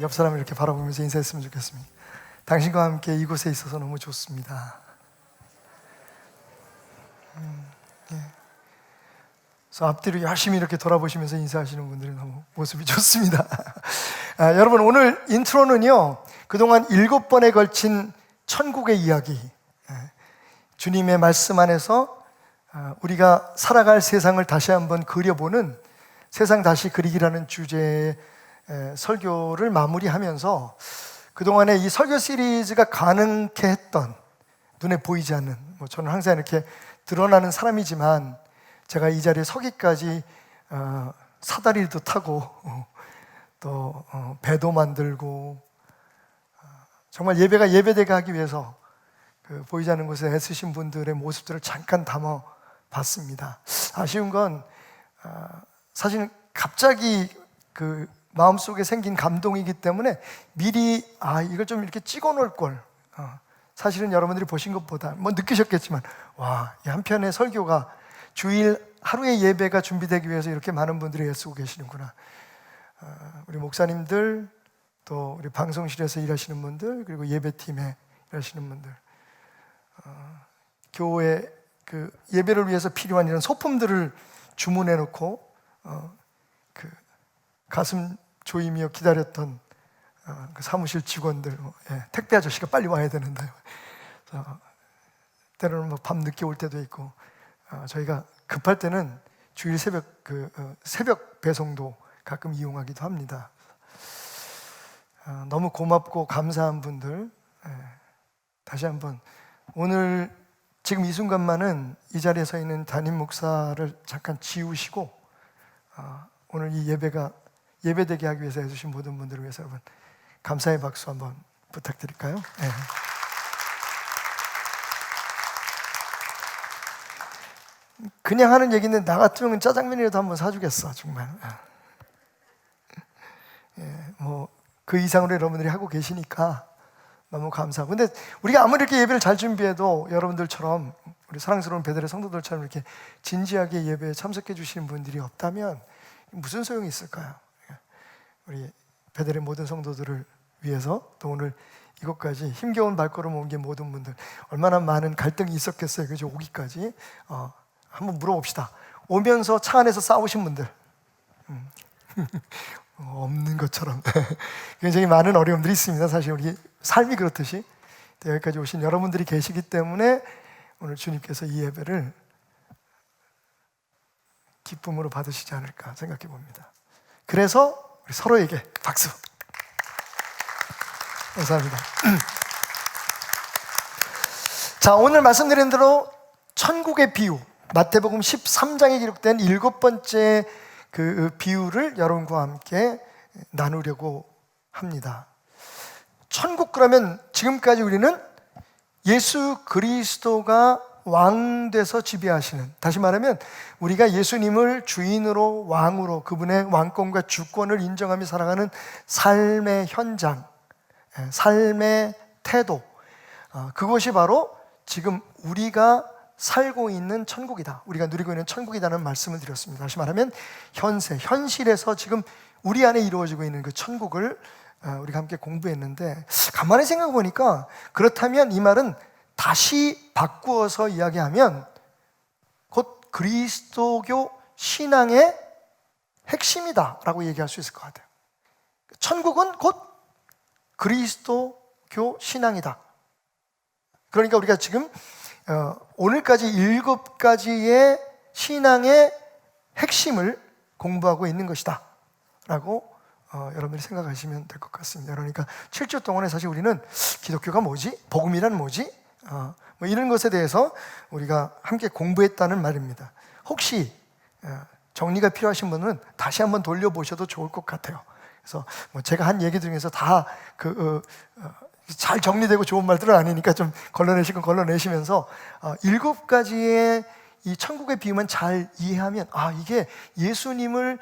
옆 사람을 이렇게 바라보면서 인사했으면 좋겠습니다. 당신과 함께 이곳에 있어서 너무 좋습니다. 예. 그래서 앞뒤로 열심히 이렇게 돌아보시면서 인사하시는 분들이 너무 모습이 좋습니다. 여러분, 오늘 인트로는요, 그동안 7번에 걸친 천국의 이야기, 주님의 말씀 안에서 우리가 살아갈 세상을 다시 한번 그려보는 세상 다시 그리기라는 주제의 설교를 마무리하면서 그동안에 이 설교 시리즈가 가능케 했던, 눈에 보이지 않는, 저는 항상 이렇게 드러나는 사람이지만 제가 이 자리에 서기까지 사다리도 타고 또 배도 만들고 정말 예배가 예배되게 하기 위해서 그 보이지 않는 곳에 애쓰신 분들의 모습들을 잠깐 담아봤습니다. 아쉬운 건 사실 갑자기 그 마음속에 생긴 감동이기 때문에 미리 이걸 좀 이렇게 찍어 놓을 걸. 사실은 여러분들이 보신 것보다 느끼셨겠지만 이 한 편의 설교가 주일 하루의 예배가 준비되기 위해서 이렇게 많은 분들이 애쓰고 계시는구나. 우리 목사님들, 또 우리 방송실에서 일하시는 분들, 그리고 예배팀에 일하시는 분들, 교회 그 예배를 위해서 필요한 이런 소품들을 주문해 놓고 그 가슴 조이며 기다렸던 그 사무실 직원들, 택배 아저씨가 빨리 와야 되는데 때로는 밤 늦게 올 때도 있고, 저희가 급할 때는 주일 새벽 배송도 가끔 이용하기도 합니다. 너무 고맙고 감사한 분들, 다시 한번 오늘 지금 이 순간만은 이 자리에 서 있는 담임 목사를 잠깐 지우시고 오늘 이 예배가 예배되게 하기 위해서 해주신 모든 분들을 위해서 여러분 감사의 박수 한번 부탁드릴까요? 네. 그냥 하는 얘기는 나 같으면 짜장면이라도 한번 사주겠어 정말. 그 이상으로 여러분들이 하고 계시니까 너무 감사하고, 근데 우리가 아무리 이렇게 예배를 잘 준비해도 여러분들처럼, 우리 사랑스러운 베델의 성도들처럼 이렇게 진지하게 예배에 참석해 주시는 분들이 없다면 무슨 소용이 있을까요? 우리 베델의 모든 성도들을 위해서, 또 오늘 이곳까지 힘겨운 발걸음 옮긴 모든 분들, 얼마나 많은 갈등이 있었겠어요, 그죠? 오기까지. 한번 물어봅시다. 오면서 차 안에서 싸우신 분들 없는 것처럼 굉장히 많은 어려움들이 있습니다. 사실 우리 삶이 그렇듯이 여기까지 오신 여러분들이 계시기 때문에 오늘 주님께서 이 예배를 기쁨으로 받으시지 않을까 생각해 봅니다. 그래서 우리 서로에게 박수. 감사합니다. 자, 오늘 말씀드린 대로 천국의 비유, 마태복음 13장에 기록된 7번째 그 비유를 여러분과 함께 나누려고 합니다. 천국, 그러면 지금까지 우리는 예수 그리스도가 왕 돼서 지배하시는, 다시 말하면 우리가 예수님을 주인으로, 왕으로, 그분의 왕권과 주권을 인정하며 살아가는 삶의 현장, 삶의 태도, 그것이 바로 지금 우리가 살고 있는 천국이다, 우리가 누리고 있는 천국이라는 말씀을 드렸습니다. 다시 말하면 현실에서 지금 우리 안에 이루어지고 있는 그 천국을 우리가 함께 공부했는데, 가만히 생각해 보니까 그렇다면 이 말은 다시 바꾸어서 이야기하면 곧 그리스도교 신앙의 핵심이다 라고 얘기할 수 있을 것 같아요. 천국은 곧 그리스도교 신앙이다. 그러니까 우리가 지금 오늘까지 7가지의 신앙의 핵심을 공부하고 있는 것이다 라고 여러분들이 생각하시면 될 것 같습니다. 그러니까 7주 동안에 사실 우리는 기독교가 뭐지? 복음이란 뭐지? 이런 것에 대해서 우리가 함께 공부했다는 말입니다. 혹시 정리가 필요하신 분은 다시 한번 돌려보셔도 좋을 것 같아요. 그래서 제가 한 얘기 중에서 다 잘 정리되고 좋은 말들은 아니니까 좀 걸러내시고 걸러내시면서 7가지의 이 천국의 비유만 잘 이해하면 이게 예수님을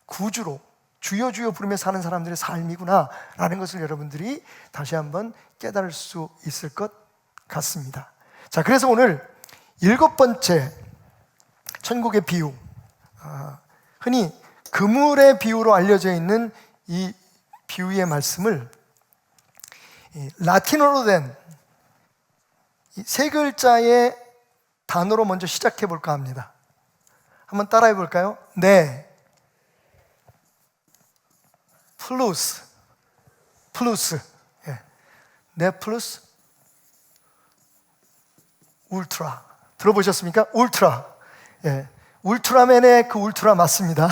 구주로 주여 주여 부르며 사는 사람들의 삶이구나 라는 것을 여러분들이 다시 한번 깨달을 수 있을 것 같습니다. 자, 그래서 오늘 7번째 천국의 비유, 흔히 그물의 비유로 알려져 있는 이 비유의 말씀을 라틴어로 된 세 글자의 단어로 먼저 시작해 볼까 합니다. 한번 따라해 볼까요? 네 플루스 네 플러스 울트라 들어보셨습니까? 울트라. 예, 울트라맨의 그 울트라 맞습니다.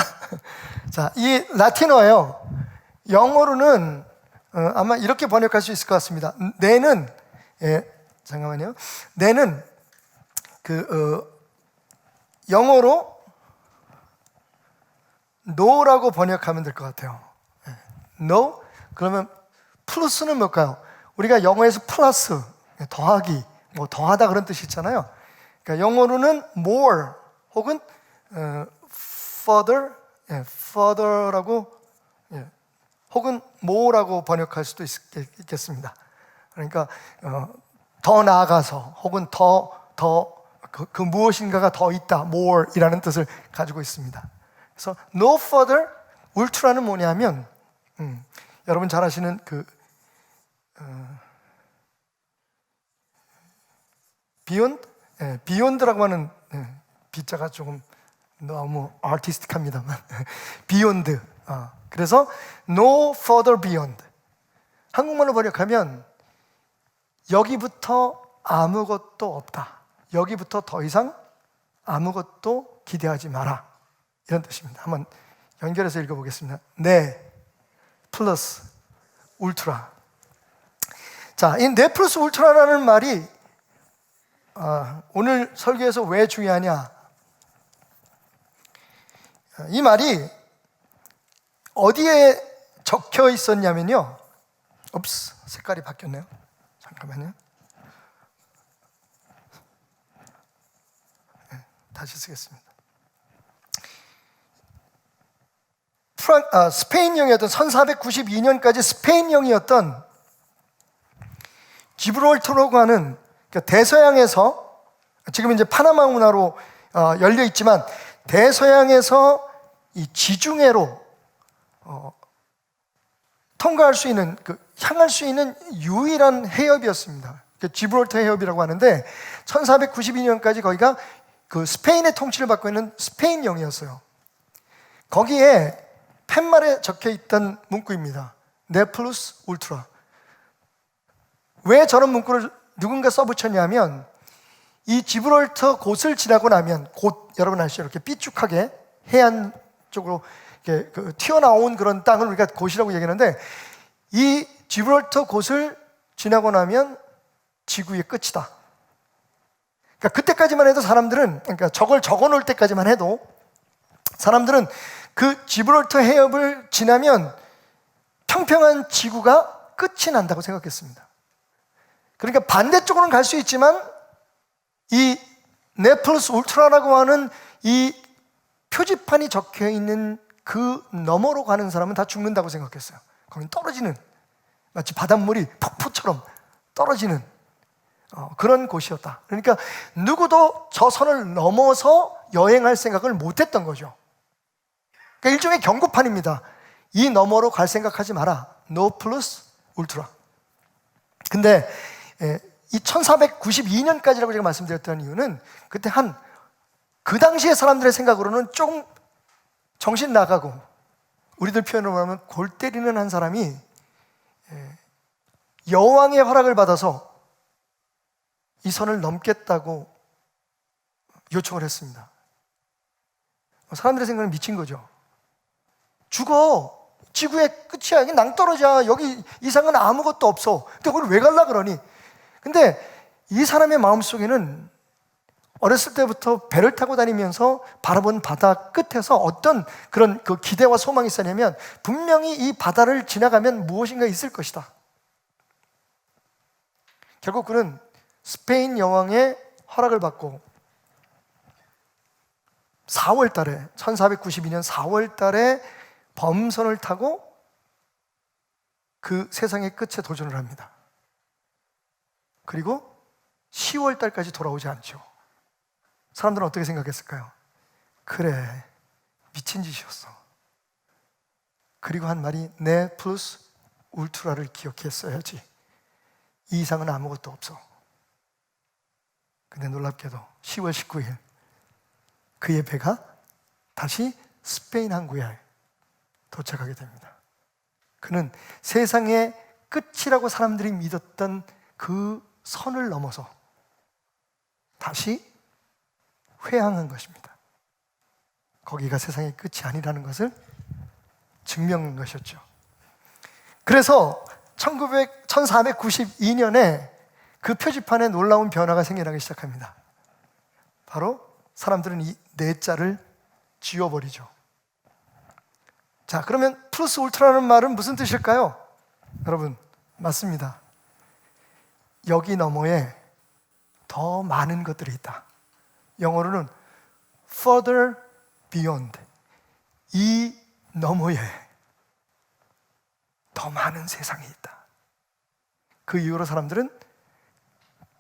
자, 이 라틴어예요. 영어로는 아마 이렇게 번역할 수 있을 것 같습니다. 내는 잠깐만요. 내는 영어로 no라고 번역하면 될 것 같아요. no? 그러면 플러스는 뭘까요? 우리가 영어에서 플러스, 더하기, 뭐 더하다 그런 뜻이 있잖아요. 그러니까 영어로는 more 혹은 further라고 혹은 more라고 번역할 수도 있겠습니다. 그러니까 더 나아가서 혹은 그 무엇인가가 더 있다, more이라는 뜻을 가지고 있습니다. 그래서 no further, 울트라는 뭐냐면 여러분 잘 아시는 비욘드라고 하는 비자가 조금 너무 아티스틱합니다만 비욘드. 그래서 no further beyond. 한국말로 번역하면 여기부터 아무것도 없다. 여기부터 더 이상 아무것도 기대하지 마라. 이런 뜻입니다. 한번 연결해서 읽어보겠습니다. 네 플러스 울트라. 자, 이 네 플러스 울트라라는 말이 오늘 설교에서 왜 중요하냐? 이 말이 어디에 적혀 있었냐면요. 색깔이 바뀌었네요. 잠깐만요. 다시 쓰겠습니다. 스페인령이었던 1492년까지 스페인령이었던 지브롤터라고 하는 대서양에서, 지금 이제 파나마 운하로 열려 있지만 대서양에서 이 지중해로 통과할 수 있는, 향할 수 있는 유일한 해협이었습니다. 지브롤터 해협이라고 하는데 1492년까지 거기가 스페인의 통치를 받고 있는 스페인령이었어요. 거기에 팻말에 적혀 있던 문구입니다. 네 플러스 울트라. 왜 저런 문구를 누군가 써붙였냐면 이 지브롤터 곳을 지나고 나면 여러분 아시죠? 이렇게 삐죽하게 해안 쪽으로 이렇게 튀어나온 그런 땅을 우리가 곳이라고 얘기하는데 이 지브롤터 곳을 지나고 나면 지구의 끝이다. 그러니까 그때까지만 해도 사람들은, 그러니까 저걸 적어 놓을 때까지만 해도 사람들은 그 지브롤터 해협을 지나면 평평한 지구가 끝이 난다고 생각했습니다. 그러니까 반대쪽으로는 갈 수 있지만 이 네 플러스 울트라라고 하는 이 표지판이 적혀 있는 그 너머로 가는 사람은 다 죽는다고 생각했어요. 거긴 떨어지는, 마치 바닷물이 폭포처럼 떨어지는 그런 곳이었다. 그러니까 누구도 저 선을 넘어서 여행할 생각을 못했던 거죠. 그러니까 일종의 경고판입니다. 이 너머로 갈 생각하지 마라. No plus ultra. 근데 이 1492년까지라고 제가 말씀드렸던 이유는 그때 그 당시의 사람들의 생각으로는 좀 정신 나가고, 우리들 표현으로 말하면 골 때리는 한 사람이 여왕의 허락을 받아서 이 선을 넘겠다고 요청을 했습니다. 사람들의 생각은 미친 거죠. 죽어. 지구의 끝이야. 여기 낭떠러지야. 여기 이상은 아무것도 없어. 근데 거기 왜 갈라 그러니? 근데 이 사람의 마음속에는 어렸을 때부터 배를 타고 다니면서 바라본 바다 끝에서 어떤 그런 기대와 소망이 있었냐면 분명히 이 바다를 지나가면 무엇인가 있을 것이다. 결국 그는 스페인 여왕의 허락을 받고 4월 달에 1492년 4월 달에 범선을 타고 그 세상의 끝에 도전을 합니다. 그리고 10월 달까지 돌아오지 않죠. 사람들은 어떻게 생각했을까요? 그래, 미친 짓이었어. 그리고 한 말이 네 플러스 울트라를 기억했어야지. 이 이상은 아무것도 없어. 근데 놀랍게도 10월 19일 그의 배가 다시 스페인 항구에 도착하게 됩니다. 그는 세상의 끝이라고 사람들이 믿었던 그 선을 넘어서 다시 회항한 것입니다. 거기가 세상의 끝이 아니라는 것을 증명한 것이었죠. 그래서 1492년에 그 표지판에 놀라운 변화가 생겨나기 시작합니다. 바로 사람들은 이 네 자를 지워버리죠. 자, 그러면 플러스 울트라는 말은 무슨 뜻일까요? 여러분, 맞습니다. 여기 너머에 더 많은 것들이 있다. 영어로는 further beyond, 이 너머에 더 많은 세상이 있다. 그 이후로 사람들은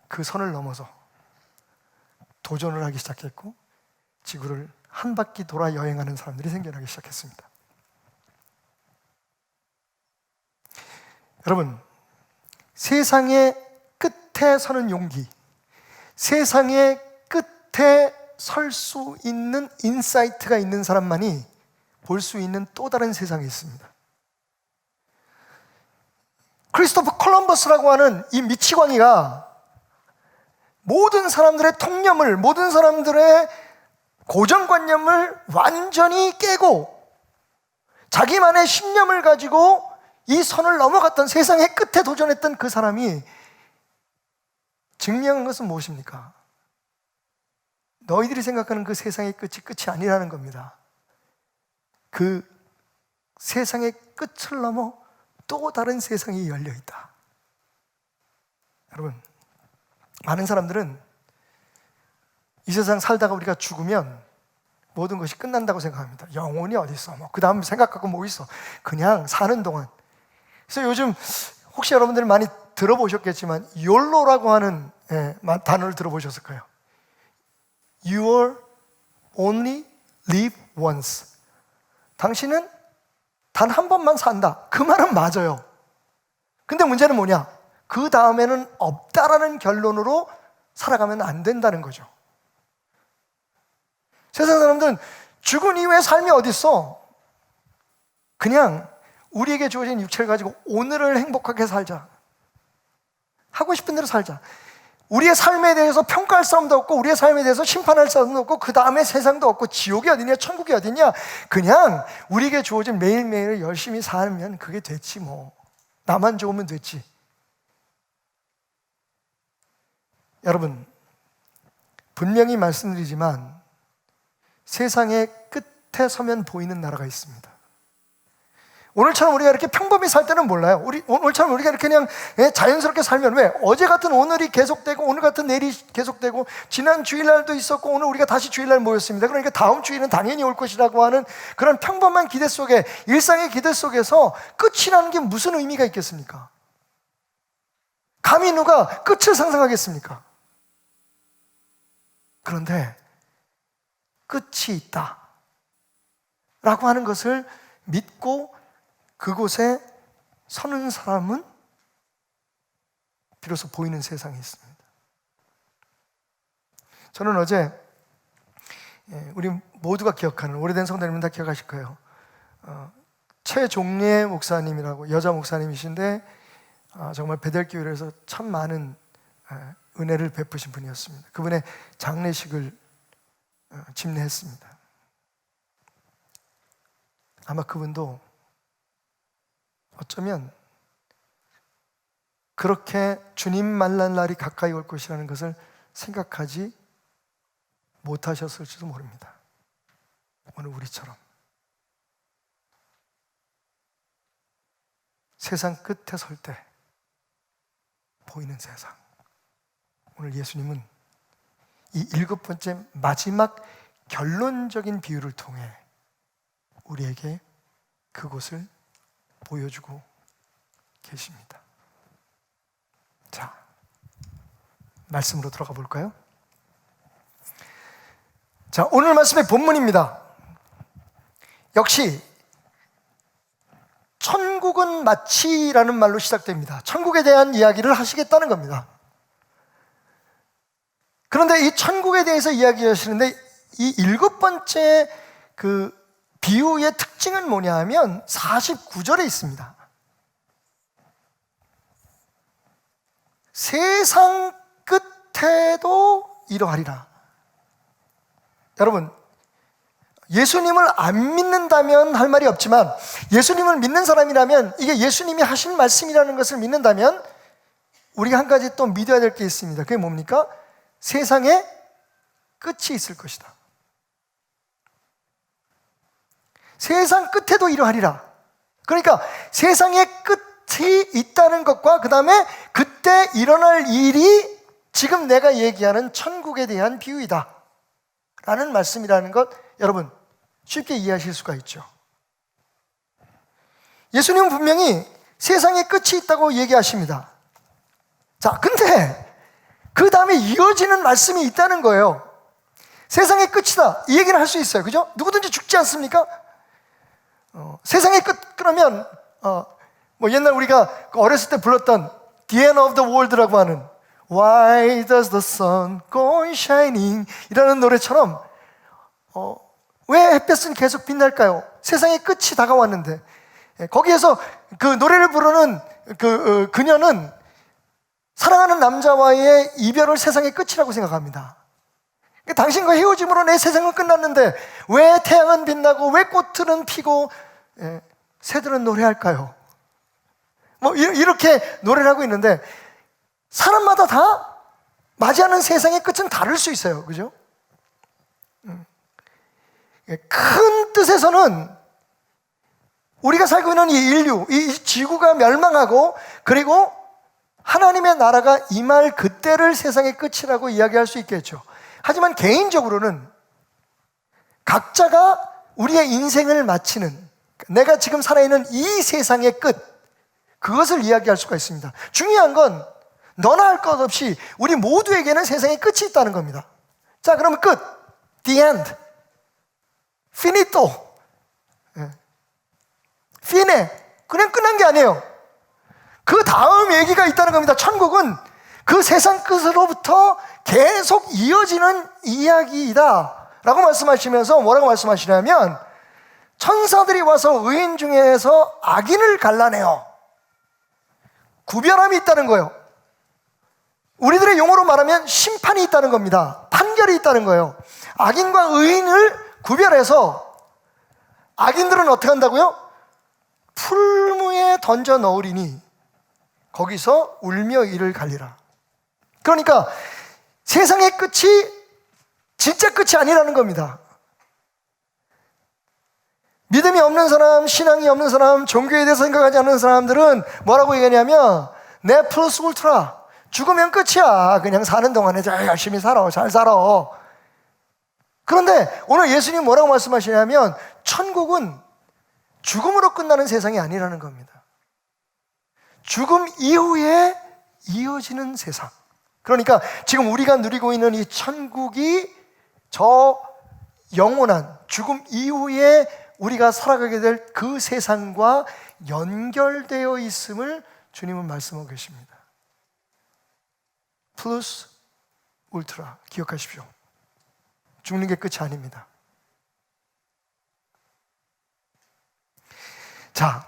그 선을 넘어서 도전을 하기 시작했고 지구를 한 바퀴 돌아 여행하는 사람들이 생겨나기 시작했습니다. 여러분, 세상의 끝에 서는 용기, 세상의 끝에 설 수 있는 인사이트가 있는 사람만이 볼 수 있는 또 다른 세상이 있습니다. 크리스토퍼 콜럼버스라고 하는 이 미치광이가 모든 사람들의 통념을, 모든 사람들의 고정관념을 완전히 깨고 자기만의 신념을 가지고 이 선을 넘어갔던, 세상의 끝에 도전했던 그 사람이 증명한 것은 무엇입니까? 너희들이 생각하는 그 세상의 끝이 아니라는 겁니다. 그 세상의 끝을 넘어 또 다른 세상이 열려 있다. 여러분, 많은 사람들은 이 세상 살다가 우리가 죽으면 모든 것이 끝난다고 생각합니다. 영혼이 어디 있어? 그 다음 생각하고 뭐 있어? 그냥 사는 동안. 그래서 요즘 혹시 여러분들 많이 들어보셨겠지만 YOLO라고 하는 단어를 들어보셨을 거예요. You only live once. 당신은 단 한 번만 산다. 그 말은 맞아요. 근데 문제는 뭐냐? 그 다음에는 없다라는 결론으로 살아가면 안 된다는 거죠. 세상 사람들은 죽은 이후에 삶이 어디 있어? 그냥 우리에게 주어진 육체를 가지고 오늘을 행복하게 살자. 하고 싶은 대로 살자. 우리의 삶에 대해서 평가할 사람도 없고 우리의 삶에 대해서 심판할 사람도 없고 그 다음에 세상도 없고 지옥이 어디냐 천국이 어디냐. 그냥 우리에게 주어진 매일매일을 열심히 살면 그게 됐지 뭐. 나만 좋으면 됐지. 여러분, 분명히 말씀드리지만 세상의 끝에 서면 보이는 나라가 있습니다. 오늘처럼 우리가 이렇게 평범히 살 때는 몰라요. 오늘처럼 우리가 이렇게 그냥 자연스럽게 살면, 왜? 어제 같은 오늘이 계속되고 오늘 같은 내일이 계속되고 지난 주일날도 있었고 오늘 우리가 다시 주일날 모였습니다. 그러니까 다음 주일은 당연히 올 것이라고 하는 그런 평범한 기대 속에, 일상의 기대 속에서 끝이라는 게 무슨 의미가 있겠습니까? 감히 누가 끝을 상상하겠습니까? 그런데 끝이 있다 라고 하는 것을 믿고 그곳에 서는 사람은 비로소 보이는 세상이 있습니다. 저는 어제 우리 모두가 기억하는, 오래된 성도님은 다 기억하실 거예요. 최종례 목사님이라고 여자 목사님이신데 정말 베델교회에서 참 많은 은혜를 베푸신 분이었습니다. 그분의 장례식을 집례했습니다. 아마 그분도 어쩌면 그렇게 주님 만날 날이 가까이 올 것이라는 것을 생각하지 못하셨을지도 모릅니다. 오늘 우리처럼 세상 끝에 설 때 보이는 세상. 오늘 예수님은 이 7번째 마지막 결론적인 비유를 통해 우리에게 그곳을 보여주고 계십니다. 자, 말씀으로 들어가 볼까요? 자, 오늘 말씀의 본문입니다. 역시 천국은 마치라는 말로 시작됩니다. 천국에 대한 이야기를 하시겠다는 겁니다. 그런데 이 천국에 대해서 이야기하시는데 이 7번째 그 비유의 특징은 뭐냐 하면 49절에 있습니다. 세상 끝에도 이러하리라. 여러분, 예수님을 안 믿는다면 할 말이 없지만 예수님을 믿는 사람이라면 이게 예수님이 하신 말씀이라는 것을 믿는다면 우리가 한 가지 또 믿어야 될 게 있습니다. 그게 뭡니까? 세상에 끝이 있을 것이다. 세상 끝에도 이러하리라. 그러니까 세상에 끝이 있다는 것과 그 다음에 그때 일어날 일이 지금 내가 얘기하는 천국에 대한 비유이다 라는 말씀이라는 것 여러분 쉽게 이해하실 수가 있죠. 예수님은 분명히 세상에 끝이 있다고 얘기하십니다. 자, 근데 그 다음에 이어지는 말씀이 있다는 거예요. 세상의 끝이다 이 얘기를 할 수 있어요. 그죠? 누구든지 죽지 않습니까? 세상의 끝 그러면 뭐 옛날 우리가 어렸을 때 불렀던 The End of the World라고 하는 Why does the sun go on shining 이라는 노래처럼 왜 햇볕은 계속 빛날까요? 세상의 끝이 다가왔는데 거기에서 그 노래를 부르는 그녀는 사랑하는 남자와의 이별을 세상의 끝이라고 생각합니다. 당신과 헤어짐으로 내 세상은 끝났는데 왜 태양은 빛나고 왜 꽃들은 피고 새들은 노래할까요? 뭐 이렇게 노래를 하고 있는데 사람마다 다 맞이하는 세상의 끝은 다를 수 있어요. 그죠? 큰 뜻에서는 우리가 살고 있는 이 인류, 이 지구가 멸망하고 그리고 하나님의 나라가 임할 그때를 세상의 끝이라고 이야기할 수 있겠죠. 하지만 개인적으로는 각자가 우리의 인생을 마치는 내가 지금 살아있는 이 세상의 끝 그것을 이야기할 수가 있습니다. 중요한 건 너나 할 것 없이 우리 모두에게는 세상의 끝이 있다는 겁니다. 자, 그러면 끝 The end Finito Fine 그냥 끝난 게 아니에요. 그 다음 얘기가 있다는 겁니다. 천국은 그 세상 끝으로부터 계속 이어지는 이야기이다 라고 말씀하시면서 뭐라고 말씀하시냐면 천사들이 와서 의인 중에서 악인을 갈라내어 구별함이 있다는 거예요. 우리들의 용어로 말하면 심판이 있다는 겁니다. 판결이 있다는 거예요. 악인과 의인을 구별해서 악인들은 어떻게 한다고요? 풀무에 던져 넣으리니 거기서 울며 이를 갈리라. 그러니까 세상의 끝이 진짜 끝이 아니라는 겁니다. 믿음이 없는 사람, 신앙이 없는 사람, 종교에 대해서 생각하지 않는 사람들은 뭐라고 얘기하냐면 네 플러스 울트라 죽으면 끝이야. 그냥 사는 동안에 잘 열심히 살아, 잘 살아. 그런데 오늘 예수님 뭐라고 말씀하시냐면 천국은 죽음으로 끝나는 세상이 아니라는 겁니다. 죽음 이후에 이어지는 세상. 그러니까 지금 우리가 누리고 있는 이 천국이 저 영원한 죽음 이후에 우리가 살아가게 될 그 세상과 연결되어 있음을 주님은 말씀하고 계십니다. 플러스 울트라 기억하십시오. 죽는 게 끝이 아닙니다. 자,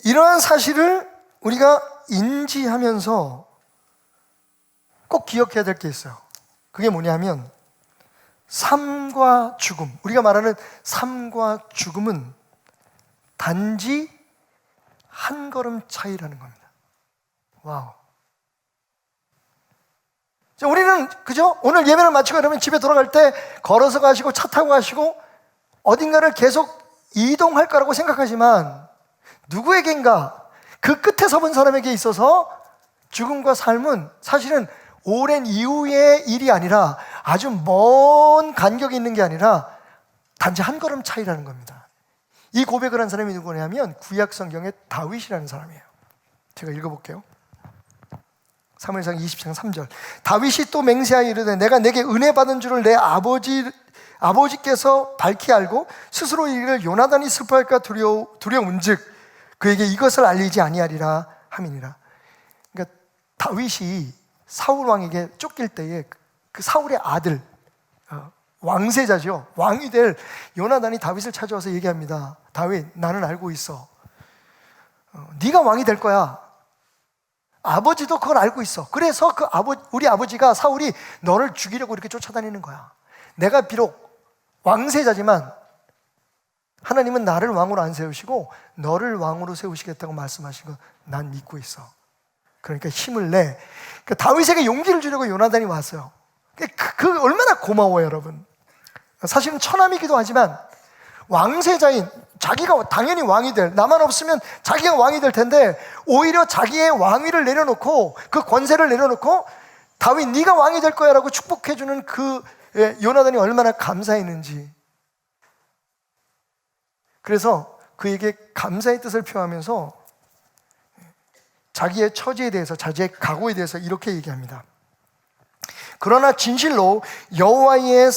이러한 사실을 우리가 인지하면서 꼭 기억해야 될 게 있어요. 그게 뭐냐면 삶과 죽음, 우리가 말하는 삶과 죽음은 단지 한 걸음 차이라는 겁니다. 와우. 자, 우리는 그죠? 오늘 예배를 마치고 그러면 집에 돌아갈 때 걸어서 가시고 차 타고 가시고 어딘가를 계속 이동할 거라고 생각하지만 누구에겐가 그 끝에 서본 사람에게 있어서 죽음과 삶은 사실은 오랜 이후의 일이 아니라 아주 먼 간격이 있는 게 아니라 단지 한 걸음 차이라는 겁니다. 이 고백을 한 사람이 누구냐면 구약 성경의 다윗이라는 사람이에요. 제가 읽어볼게요. 사무엘상 20장 3절. 다윗이 또 맹세하여 이르되 내가 내게 은혜 받은 줄을 내 아버지께서 밝히 알고 스스로 이르기를 요나단이 슬퍼할까 두려운즉 그에게 이것을 알리지 아니하리라 함이니라. 그러니까 다윗이 사울 왕에게 쫓길 때에 그 사울의 아들, 왕세자죠, 왕이 될 요나단이 다윗을 찾아와서 얘기합니다. 다윗, 나는 알고 있어. 네가 왕이 될 거야. 아버지도 그걸 알고 있어. 그래서 우리 아버지가 사울이 너를 죽이려고 이렇게 쫓아다니는 거야. 내가 비록 왕세자지만 하나님은 나를 왕으로 안 세우시고 너를 왕으로 세우시겠다고 말씀하신 거 난 믿고 있어. 그러니까 힘을 내. 그러니까 다윗에게 용기를 주려고 요나단이 왔어요. 그 얼마나 고마워요, 여러분. 사실은 처남이기도 하지만 왕세자인 자기가 당연히 왕이 될, 나만 없으면 자기가 왕이 될 텐데 오히려 자기의 왕위를 내려놓고 그 권세를 내려놓고 다윗 네가 왕이 될 거야 라고 축복해주는 그 요나단이 얼마나 감사했는지. 그래서 그에게 감사의 뜻을 표하면서 자기의 처지에 대해서, 자기의 각오에 대해서 이렇게 얘기합니다. 그러나 진실로 여호와의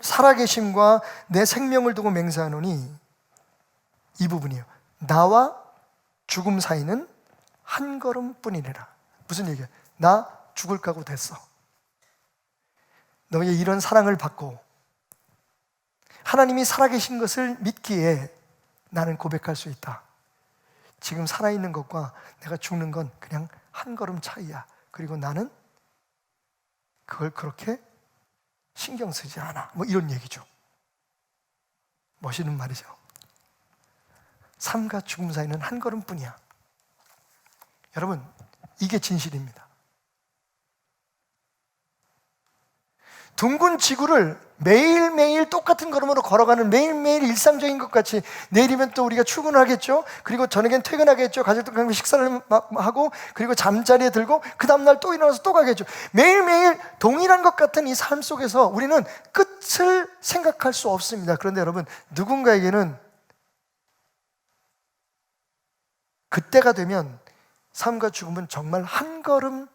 살아계심과 내 생명을 두고 맹세하노니, 이 부분이에요. 나와 죽음 사이는 한 걸음뿐이니라. 무슨 얘기야? 나 죽을 각오 됐어. 너의 이런 사랑을 받고 하나님이 살아계신 것을 믿기에 나는 고백할 수 있다. 지금 살아있는 것과 내가 죽는 건 그냥 한 걸음 차이야. 그리고 나는 그걸 그렇게 신경 쓰지 않아. 뭐 이런 얘기죠. 멋있는 말이죠. 삶과 죽음 사이는 한 걸음뿐이야. 여러분, 이게 진실입니다. 둥근 지구를 매일매일 똑같은 걸음으로 걸어가는, 매일매일 일상적인 것 같이, 내일이면 또 우리가 출근을 하겠죠. 그리고 저녁엔 퇴근하겠죠. 가족들과 함께 식사를 하고, 그리고 잠자리에 들고 그 다음날 또 일어나서 또 가겠죠. 매일매일 동일한 것 같은 이 삶 속에서 우리는 끝을 생각할 수 없습니다. 그런데 여러분, 누군가에게는 그때가 되면 삶과 죽음은 정말 한 걸음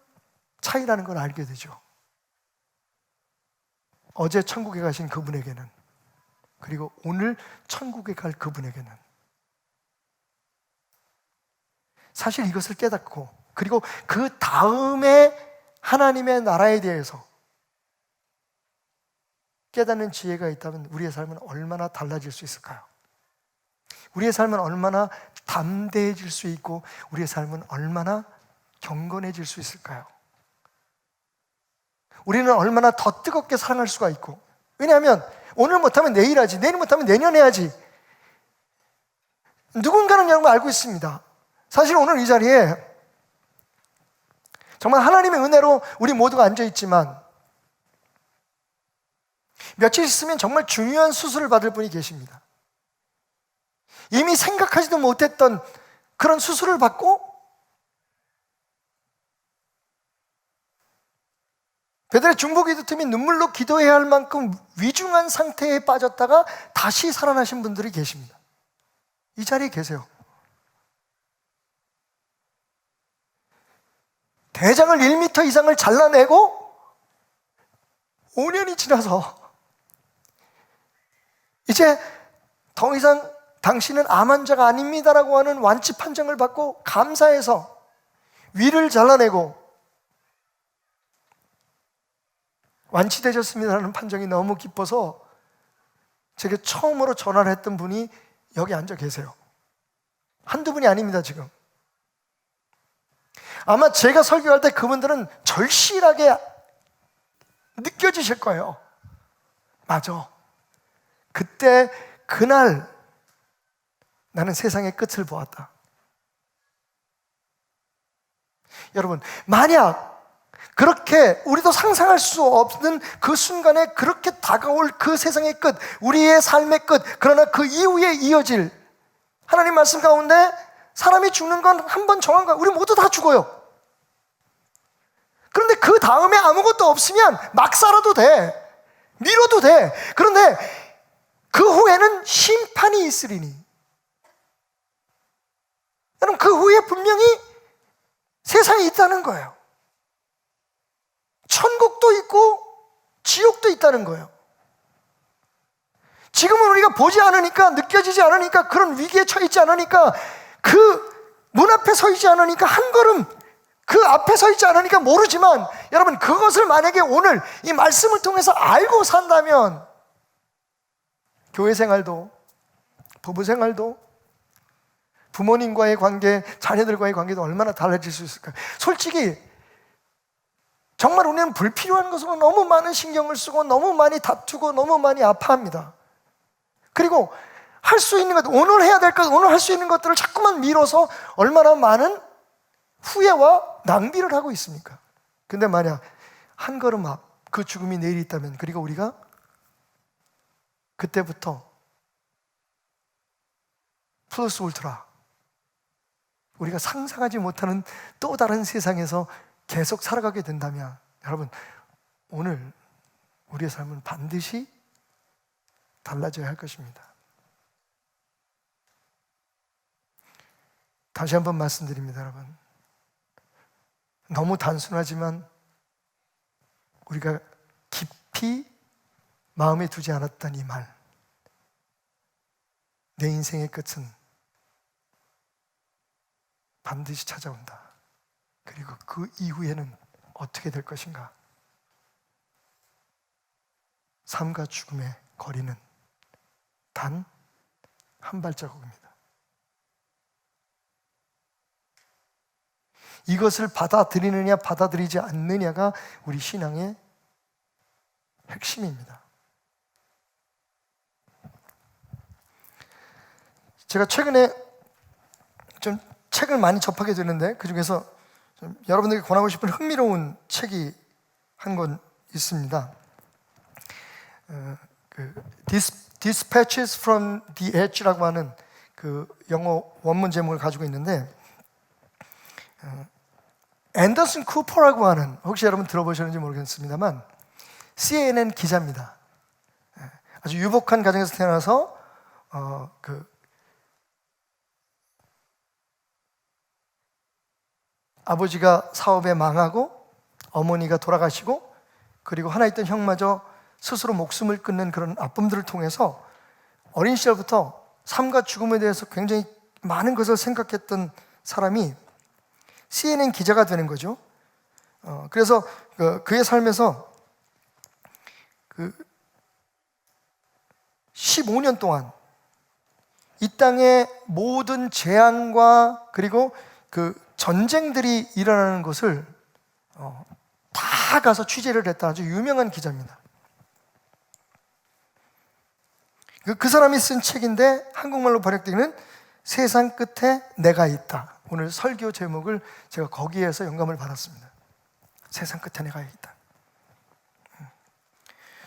차이라는 걸 알게 되죠. 어제 천국에 가신 그분에게는, 그리고 오늘 천국에 갈 그분에게는 사실 이것을 깨닫고, 그리고 그 다음에 하나님의 나라에 대해서 깨닫는 지혜가 있다면 우리의 삶은 얼마나 달라질 수 있을까요? 우리의 삶은 얼마나 담대해질 수 있고 우리의 삶은 얼마나 경건해질 수 있을까요? 우리는 얼마나 더 뜨겁게 사랑할 수가 있고, 왜냐하면 오늘 못하면 내일 하지, 내일 못하면 내년에 하지. 누군가는 여러분 알고 있습니다. 사실 오늘 이 자리에 정말 하나님의 은혜로 우리 모두가 앉아있지만 며칠 있으면 정말 중요한 수술을 받을 분이 계십니다. 이미 생각하지도 못했던 그런 수술을 받고 베드로의 중보기도 틈이 눈물로 기도해야 할 만큼 위중한 상태에 빠졌다가 다시 살아나신 분들이 계십니다. 이 자리에 계세요. 대장을 1m 이상을 잘라내고 5년이 지나서 이제 더 이상 당신은 암 환자가 아닙니다라고 하는 완치 판정을 받고 감사해서 위를 잘라내고 완치되셨습니다라는 판정이 너무 기뻐서 제게 처음으로 전화를 했던 분이 여기 앉아 계세요. 한두 분이 아닙니다, 지금. 아마 제가 설교할 때 그분들은 절실하게 느껴지실 거예요. 맞아. 그때, 그날 나는 세상의 끝을 보았다. 여러분, 만약 그렇게 우리도 상상할 수 없는 그 순간에 그렇게 다가올 그 세상의 끝, 우리의 삶의 끝, 그러나 그 이후에 이어질 하나님 말씀 가운데 사람이 죽는 건 한 번 정한 거야. 우리 모두 다 죽어요. 그런데 그 다음에 아무것도 없으면 막 살아도 돼. 미뤄도 돼. 그런데 그 후에는 심판이 있으리니. 여러분, 그 후에 분명히 세상이 있다는 거예요. 천국도 있고 지옥도 있다는 거예요. 지금은 우리가 보지 않으니까, 느껴지지 않으니까, 그런 위기에 처해있지 않으니까, 그 문 앞에 서 있지 않으니까, 한 걸음 그 앞에 서 있지 않으니까 모르지만, 여러분, 그것을 만약에 오늘 이 말씀을 통해서 알고 산다면 교회 생활도, 부부 생활도, 부모님과의 관계, 자녀들과의 관계도 얼마나 달라질 수 있을까요? 솔직히 정말 우리는 불필요한 것으로 너무 많은 신경을 쓰고 너무 많이 다투고 너무 많이 아파합니다. 그리고 할 수 있는 것, 오늘 해야 될 것, 오늘 할 수 있는 것들을 자꾸만 미뤄서 얼마나 많은 후회와 낭비를 하고 있습니까? 근데 만약 한 걸음 앞, 그 죽음이 내일 있다면, 그리고 우리가 그때부터 플러스 울트라, 우리가 상상하지 못하는 또 다른 세상에서 계속 살아가게 된다면, 여러분, 오늘 우리의 삶은 반드시 달라져야 할 것입니다. 다시 한번 말씀드립니다, 여러분. 너무 단순하지만 우리가 깊이 마음에 두지 않았던 이 말, 내 인생의 끝은 반드시 찾아온다. 그리고 그 이후에는 어떻게 될 것인가? 삶과 죽음의 거리는 단 한 발자국입니다. 이것을 받아들이느냐 받아들이지 않느냐가 우리 신앙의 핵심입니다. 제가 최근에 좀 책을 많이 접하게 되는데, 그 중에서 여러분들에게 권하고 싶은 흥미로운 책이 한 권 있습니다. Dispatches from the Edge라고 하는 그 영어 원문 제목을 가지고 있는데, 앤더슨 쿠퍼라고 하는, 혹시 여러분 들어보셨는지 모르겠습니다만 CNN 기자입니다. 아주 유복한 가정에서 태어나서 아버지가 사업에 망하고 어머니가 돌아가시고, 그리고 하나 있던 형마저 스스로 목숨을 끊는 그런 아픔들을 통해서 어린 시절부터 삶과 죽음에 대해서 굉장히 많은 것을 생각했던 사람이 CNN 기자가 되는 거죠. 그래서 그의 삶에서 15년 동안 이 땅의 모든 재앙과 그리고 그 전쟁들이 일어나는 것을 다 가서 취재를 했던 아주 유명한 기자입니다. 그 사람이 쓴 책인데 한국말로 번역되기는 세상 끝에 내가 있다. 오늘 설교 제목을 제가 거기에서 영감을 받았습니다. 세상 끝에 내가 있다.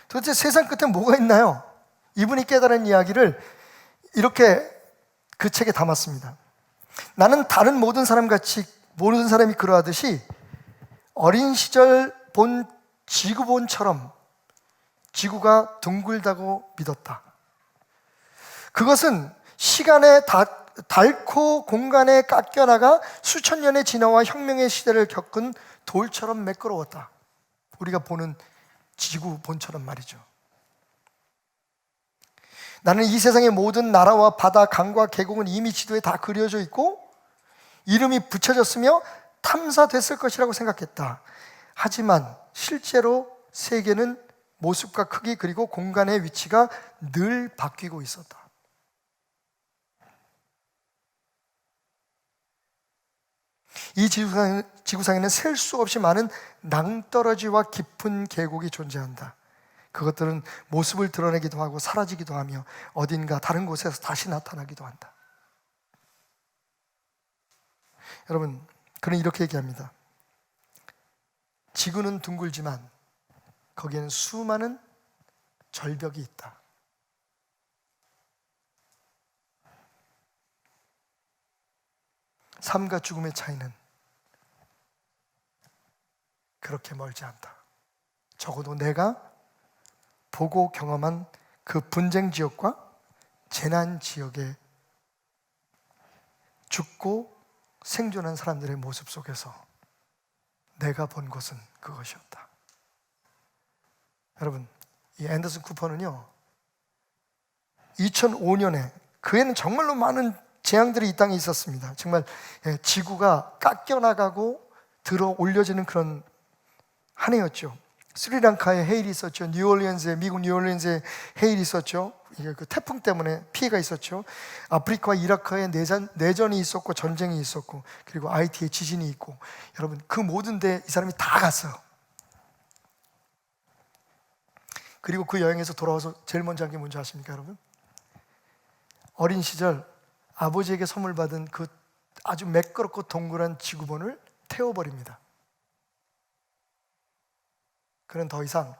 도대체 세상 끝에 뭐가 있나요? 이분이 깨달은 이야기를 이렇게 그 책에 담았습니다. 나는 다른 모든 사람이 그러하듯이 어린 시절 본 지구본처럼 지구가 둥글다고 믿었다. 그것은 시간에 닳고 공간에 깎여나가 수천 년의 진화와 혁명의 시대를 겪은 돌처럼 매끄러웠다. 우리가 보는 지구본처럼 말이죠. 나는 이 세상의 모든 나라와 바다, 강과 계곡은 이미 지도에 다 그려져 있고 이름이 붙여졌으며 탐사됐을 것이라고 생각했다. 하지만 실제로 세계는 모습과 크기 그리고 공간의 위치가 늘 바뀌고 있었다. 이 지구상에는 셀 수 없이 많은 낭떠러지와 깊은 계곡이 존재한다. 그것들은 모습을 드러내기도 하고 사라지기도 하며 어딘가 다른 곳에서 다시 나타나기도 한다. 여러분, 그는 이렇게 얘기합니다. 지구는 둥글지만 거기에는 수많은 절벽이 있다. 삶과 죽음의 차이는 그렇게 멀지 않다. 적어도 내가 보고 경험한 그 분쟁 지역과 재난 지역에 죽고 생존한 사람들의 모습 속에서 내가 본 것은 그것이었다. 여러분, 이 앤더슨 쿠퍼는요 2005년에, 그 해는 정말로 많은 재앙들이 이 땅에 있었습니다. 정말 지구가 깎여나가고 들어 올려지는 그런 한 해였죠. 스리랑카에 해일이 있었죠. 미국 뉴올리언스에 해일이 있었죠. 이게 그 태풍 때문에 피해가 있었죠. 아프리카와 이라크에 내전이 있었고 전쟁이 있었고, 그리고 IT에 지진이 있고, 여러분 그 모든 데 이 사람이 다 갔어요. 그리고 그 여행에서 돌아와서 제일 먼저 한 게 뭔지 아십니까, 여러분? 어린 시절 아버지에게 선물 받은 그 아주 매끄럽고 동그란 지구본을 태워버립니다. 그는 더 이상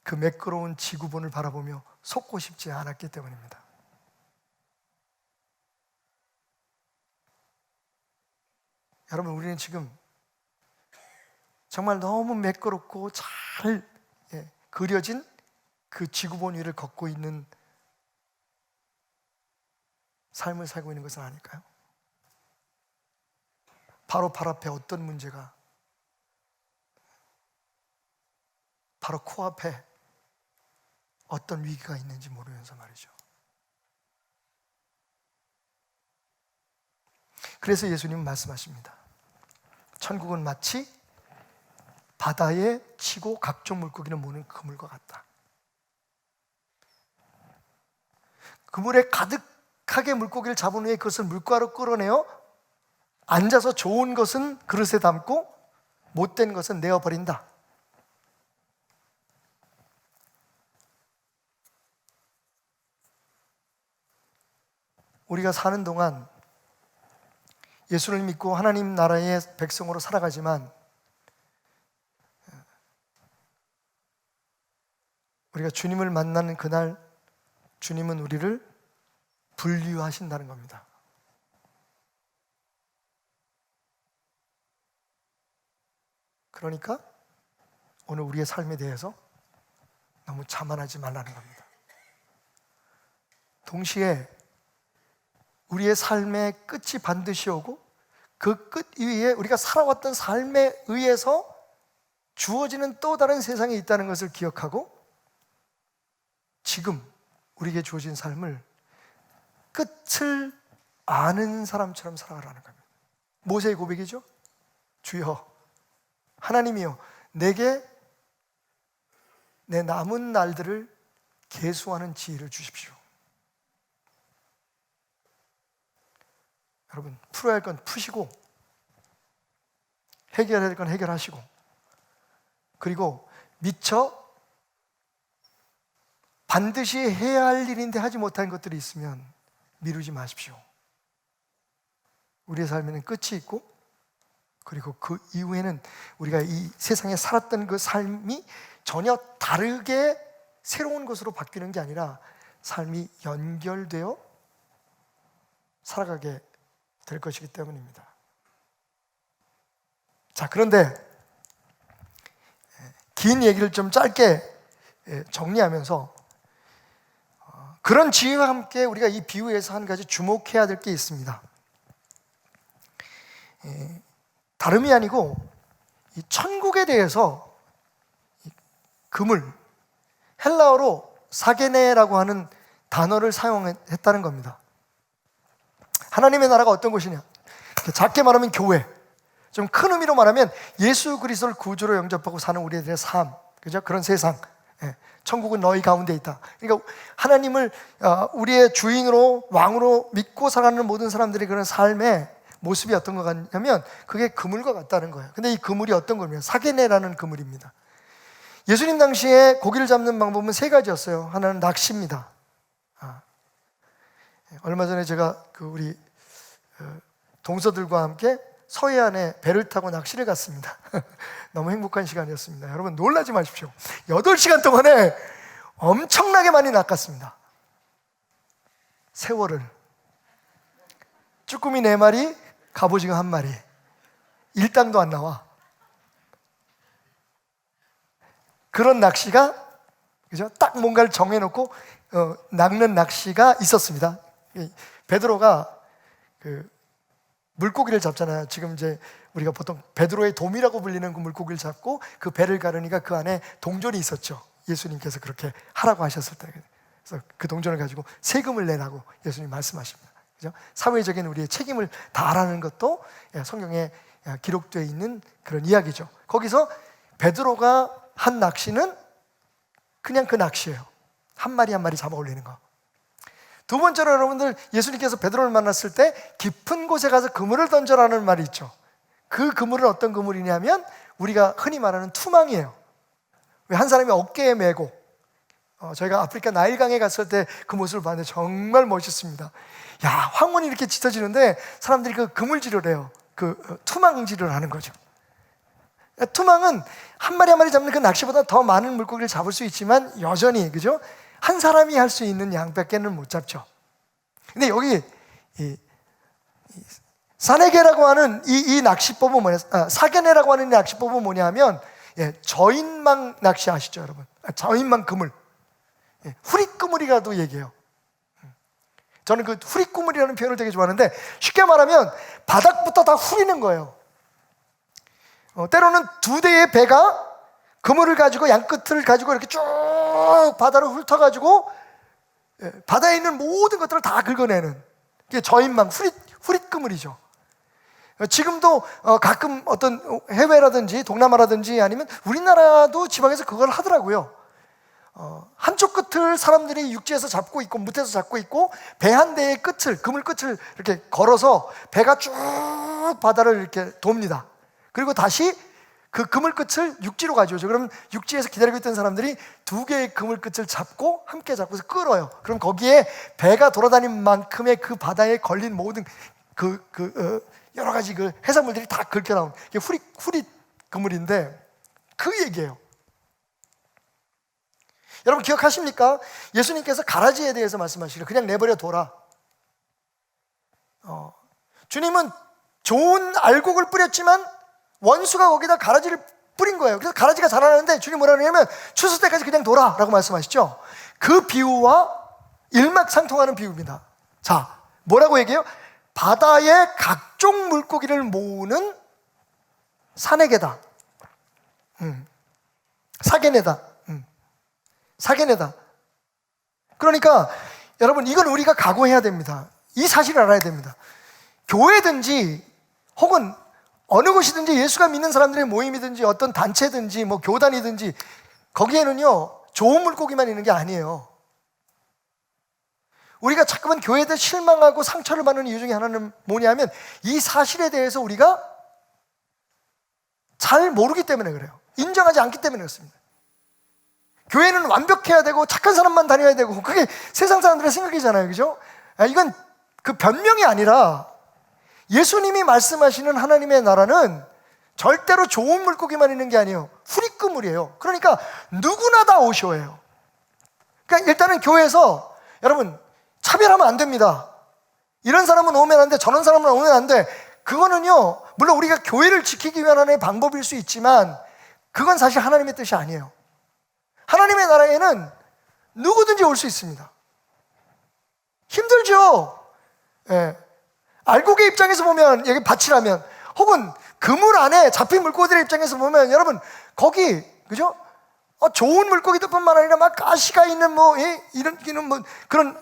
그 매끄러운 지구본을 바라보며 속고 싶지 않았기 때문입니다. 여러분, 우리는 지금 정말 너무 매끄럽고 잘 그려진 그 지구본 위를 걷고 있는 삶을 살고 있는 것은 아닐까요? 바로 발 앞에 어떤 문제가, 바로 코앞에 어떤 위기가 있는지 모르면서 말이죠. 그래서 예수님은 말씀하십니다. 천국은 마치 바다에 치고 각종 물고기를 모는 그물과 같다. 그물에 가득하게 물고기를 잡은 후에 그것을 물가로 끌어내어 앉아서 좋은 것은 그릇에 담고 못된 것은 내어버린다. 우리가 사는 동안 예수를 믿고 하나님 나라의 백성으로 살아가지만, 우리가 주님을 만나는 그날 주님은 우리를 분류하신다는 겁니다. 그러니까 오늘 우리의 삶에 대해서 너무 자만하지 말라는 겁니다. 동시에 우리의 삶의 끝이 반드시 오고, 그 끝 위에 우리가 살아왔던 삶에 의해서 주어지는 또 다른 세상이 있다는 것을 기억하고, 지금 우리에게 주어진 삶을 끝을 아는 사람처럼 살아가라는 겁니다. 모세의 고백이죠. 주여, 하나님이여, 내게 내 남은 날들을 계수하는 지혜를 주십시오. 여러분, 풀어야 할 건 푸시고, 해결해야 할 건 해결하시고, 그리고 미처 반드시 해야 할 일인데 하지 못한 것들이 있으면 미루지 마십시오. 우리의 삶에는 끝이 있고, 그리고 그 이후에는 우리가 이 세상에 살았던 그 삶이 전혀 다르게 새로운 것으로 바뀌는 게 아니라 삶이 연결되어 살아가게 될 것이기 때문입니다. 자, 그런데 긴 얘기를 좀 짧게 정리하면서, 그런 지혜와 함께 우리가 이 비유에서 한 가지 주목해야 될 게 있습니다. 다름이 아니고 이 천국에 대해서 그물, 헬라어로 사게네라고 하는 단어를 사용했다는 겁니다. 하나님의 나라가 어떤 곳이냐? 작게 말하면 교회, 좀 큰 의미로 말하면 예수 그리스도를 구주로 영접하고 사는 우리들의 삶, 그죠? 그런 세상. 천국은 너희 가운데 있다. 그러니까 하나님을 우리의 주인으로, 왕으로 믿고 살아가는 모든 사람들의 그런 삶의 모습이 어떤 것 같냐면, 그게 그물과 같다는 거예요. 근데 이 그물이 어떤 그물이냐? 사게네라는 그물입니다. 예수님 당시에 고기를 잡는 방법은 세 가지였어요. 하나는 낚시입니다. 얼마 전에 제가 우리 동서들과 함께 서해안에 배를 타고 낚시를 갔습니다. 너무 행복한 시간이었습니다. 여러분, 놀라지 마십시오. 8시간 동안에 엄청나게 많이 낚았습니다. 새월을, 쭈꾸미 4마리, 갑오징어 1마리, 일당도 안 나와. 그런 낚시가, 그죠? 딱 뭔가를 정해놓고 낚는 낚시가 있었습니다. 베드로가 물고기를 잡잖아요. 지금 이제 우리가 보통 베드로의 돔이라고 불리는 그 물고기를 잡고 그 배를 가르니까 그 안에 동전이 있었죠. 예수님께서 그렇게 하라고 하셨을 때, 그래서 그 동전을 가지고 세금을 내라고 예수님 말씀하십니다. 그죠? 사회적인 우리의 책임을 다하라는 것도 성경에 기록되어 있는 그런 이야기죠. 거기서 베드로가 한 낚시는 그냥 그 낚시예요. 한 마리 한 마리 잡아 올리는 거. 두 번째로 여러분들, 예수님께서 베드로를 만났을 때 깊은 곳에 가서 그물을 던져라는 말이 있죠. 그 그물은 어떤 그물이냐면 우리가 흔히 말하는 투망이에요. 왜 한 사람이 어깨에 메고, 저희가 아프리카 나일강에 갔을 때 그 모습을 봤는데 정말 멋있습니다. 야, 황혼이 이렇게 짙어지는데 사람들이 그 그물질을 해요. 그 투망질을 하는 거죠. 투망은 한 마리 한 마리 잡는 그 낚시보다 더 많은 물고기를 잡을 수 있지만 여전히, 그죠? 한 사람이 할 수 있는 양밖에는 못 잡죠. 근데 여기 사내개라고 하는 이 낚시법은 뭐냐, 사계내라고 하는 이 낚시법은 뭐냐면, 저인망 낚시 아시죠, 여러분? 저인망 그물, 후릿그물이라도 얘기해요. 저는 그 후릿그물이라는 표현을 되게 좋아하는데, 쉽게 말하면 바닥부터 다 후리는 거예요. 때로는 두 대의 배가 그물을 가지고 양끝을 가지고 이렇게 쭉 바다를 훑어가지고 바다에 있는 모든 것들을 다 긁어내는 게 저인망 후릿그물이죠. 지금도 가끔 어떤 해외라든지 동남아라든지 아니면 우리나라도 지방에서 그걸 하더라고요. 한쪽 끝을 사람들이 육지에서 잡고 있고 무태에서 잡고 있고, 배 한 대의 끝을, 그물 끝을 이렇게 걸어서 배가 쭉 바다를 이렇게 돕니다. 그리고 다시 그 그물 끝을 육지로 가져오죠. 그럼 육지에서 기다리고 있던 사람들이 두 개의 그물 끝을 잡고 함께 잡고서 끌어요. 그럼 거기에 배가 돌아다닌 만큼의 그 바다에 걸린 모든 여러 가지 그 해산물들이 다 긁혀 나온 게 후릿 그물인데, 그 얘기예요. 여러분 기억하십니까? 예수님께서 가라지에 대해서 말씀하시기를 그냥 내버려 둬라. 주님은 좋은 알곡을 뿌렸지만 원수가 거기다 가라지를 뿌린 거예요. 그래서 가라지가 자라나는데 주님 뭐라 그러냐면 추수 때까지 그냥 둬라 라고 말씀하시죠. 그 비유와 일맥상통하는 비유입니다. 자, 뭐라고 얘기해요? 바다의 각종 물고기를 모으는 사내개다, 사계내다, 사계내다. 그러니까 여러분, 이건 우리가 각오해야 됩니다. 이 사실을 알아야 됩니다. 교회든지 혹은 어느 곳이든지 예수가 믿는 사람들의 모임이든지 어떤 단체든지 뭐 교단이든지, 거기에는요 좋은 물고기만 있는 게 아니에요. 우리가 자꾸만 교회에 대해 실망하고 상처를 받는 이유 중에 하나는 뭐냐면 이 사실에 대해서 우리가 잘 모르기 때문에 그래요. 인정하지 않기 때문에 그렇습니다. 교회는 완벽해야 되고 착한 사람만 다녀야 되고, 그게 세상 사람들의 생각이잖아요, 그죠? 이건 그 변명이 아니라 예수님이 말씀하시는 하나님의 나라는 절대로 좋은 물고기만 있는 게 아니에요. 후릿그물이에요. 그러니까 누구나 다 오셔요. 그러니까 일단은 교회에서 여러분 차별하면 안 됩니다. 이런 사람은 오면 안 돼, 저런 사람은 오면 안 돼. 그거는요, 물론 우리가 교회를 지키기 위한 하나의 방법일 수 있지만 그건 사실 하나님의 뜻이 아니에요. 하나님의 나라에는 누구든지 올 수 있습니다. 힘들죠? 알곡의 입장에서 보면, 여기 밭이라면, 혹은 그물 안에 잡힌 물고기들의 입장에서 보면, 여러분 거기, 그죠? 좋은 물고기들뿐만 아니라 막 가시가 있는 이런 뭐 그런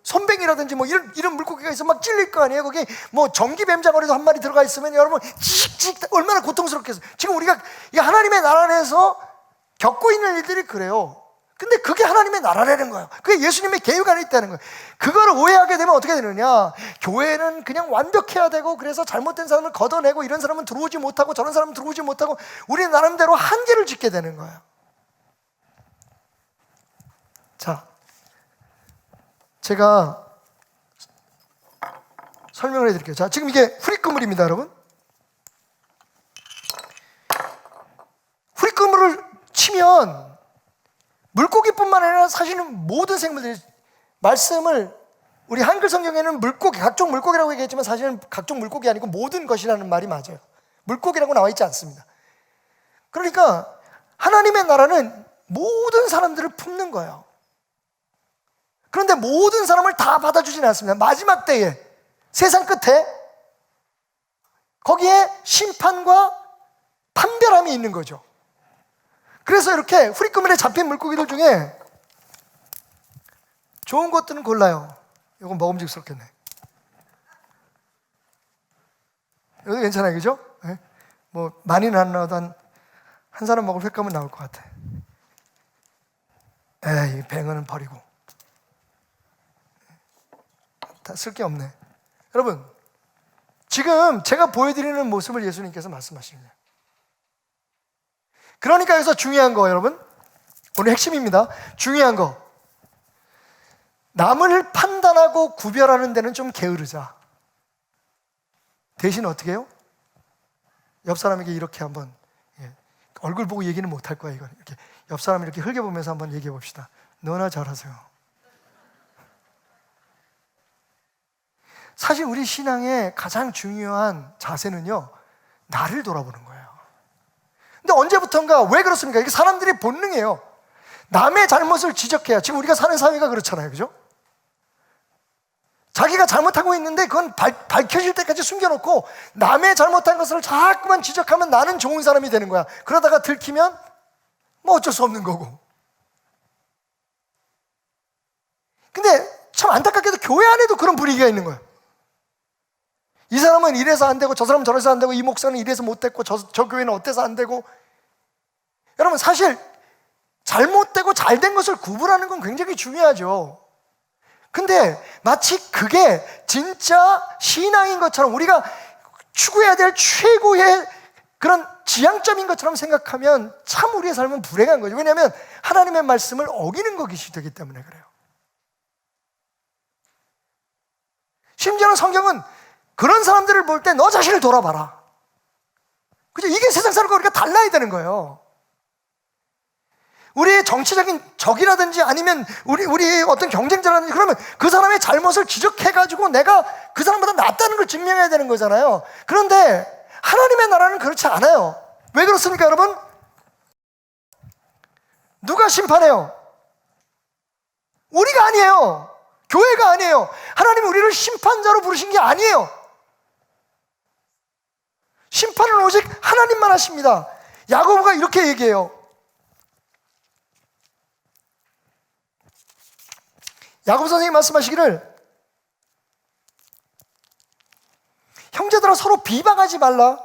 손뱅이라든지 뭐 이런 물고기가 있어 막 찔릴 거 아니에요. 거기 뭐 전기뱀장어리도 한 마리 들어가 있으면 여러분 칙칙 얼마나 고통스럽겠어요. 지금 우리가 이 하나님의 나라 안에서 겪고 있는 일들이 그래요. 근데 그게 하나님의 나라라는 거예요. 그게 예수님의 계획 안에 있다는 거예요. 그걸 오해하게 되면 어떻게 되느냐, 교회는 그냥 완벽해야 되고, 그래서 잘못된 사람을 걷어내고, 이런 사람은 들어오지 못하고 저런 사람은 들어오지 못하고, 우리 나름대로 한계를 짓게 되는 거예요. 자, 제가 설명을 해드릴게요. 자, 지금 이게 후릿그물입니다, 여러분. 후릿그물을 치면 물고기뿐만 아니라 사실은 모든 생물들이, 말씀을 우리 한글 성경에는 물고기, 각종 물고기라고 얘기했지만 사실은 각종 물고기 아니고 모든 것이라는 말이 맞아요. 물고기라고 나와 있지 않습니다. 그러니까 하나님의 나라는 모든 사람들을 품는 거예요. 그런데 모든 사람을 다 받아주지는 않습니다. 마지막 때에, 세상 끝에, 거기에 심판과 판별함이 있는 거죠. 그래서 이렇게 후리끄물에 잡힌 물고기들 중에 좋은 것들은 골라요. 이건 먹음직스럽겠네. 이거 괜찮아요, 그죠? 네? 뭐 많이는 안 나와도 한 사람 먹을 횟감은 나올 것 같아. 에이, 뱅어는 버리고. 다 쓸 게 없네. 여러분, 지금 제가 보여드리는 모습을 예수님께서 말씀하십니다. 그러니까 여기서 중요한 거, 여러분, 오늘 핵심입니다. 중요한 거, 남을 판단하고 구별하는 데는 좀 게으르자. 대신 어떻게 해요? 옆 사람에게 이렇게 한번, 얼굴 보고 얘기는 못할 거야, 이건. 이렇게 옆 사람 이렇게 흘겨보면서 한번 얘기해 봅시다. 너나 잘하세요. 사실 우리 신앙의 가장 중요한 자세는요, 나를 돌아보는 거예요. 근데 언제부턴가, 왜 그렇습니까? 이게 사람들이 본능이에요. 남의 잘못을 지적해야. 지금 우리가 사는 사회가 그렇잖아요, 그죠? 자기가 잘못하고 있는데 그건 밝혀질 때까지 숨겨놓고 남의 잘못한 것을 자꾸만 지적하면 나는 좋은 사람이 되는 거야. 그러다가 들키면 뭐 어쩔 수 없는 거고. 근데 참 안타깝게도 교회 안에도 그런 분위기가 있는 거예요. 이 사람은 이래서 안 되고 저 사람은 저래서 안 되고 이 목사는 이래서 못 됐고 저 교회는 어때서 안 되고. 여러분, 사실 잘못되고 잘된 것을 구분하는 건 굉장히 중요하죠. 근데 마치 그게 진짜 신앙인 것처럼, 우리가 추구해야 될 최고의 그런 지향점인 것처럼 생각하면 참 우리의 삶은 불행한 거죠. 왜냐하면 하나님의 말씀을 어기는 것이 되기 때문에 그래요. 심지어는 성경은 그런 사람들을 볼 때 너 자신을 돌아봐라. 그죠? 이게 세상 사람과 우리가 달라야 되는 거예요. 우리의 정치적인 적이라든지 아니면 우리의 어떤 경쟁자라든지, 그러면 그 사람의 잘못을 지적해가지고 내가 그 사람보다 낫다는 걸 증명해야 되는 거잖아요. 그런데 하나님의 나라는 그렇지 않아요. 왜 그렇습니까, 여러분? 누가 심판해요? 우리가 아니에요. 교회가 아니에요. 하나님이 우리를 심판자로 부르신 게 아니에요. 심판은 오직 하나님만 하십니다. 야고보가 이렇게 얘기해요. 야고보 선생님이 말씀하시기를, 형제들아 서로 비방하지 말라.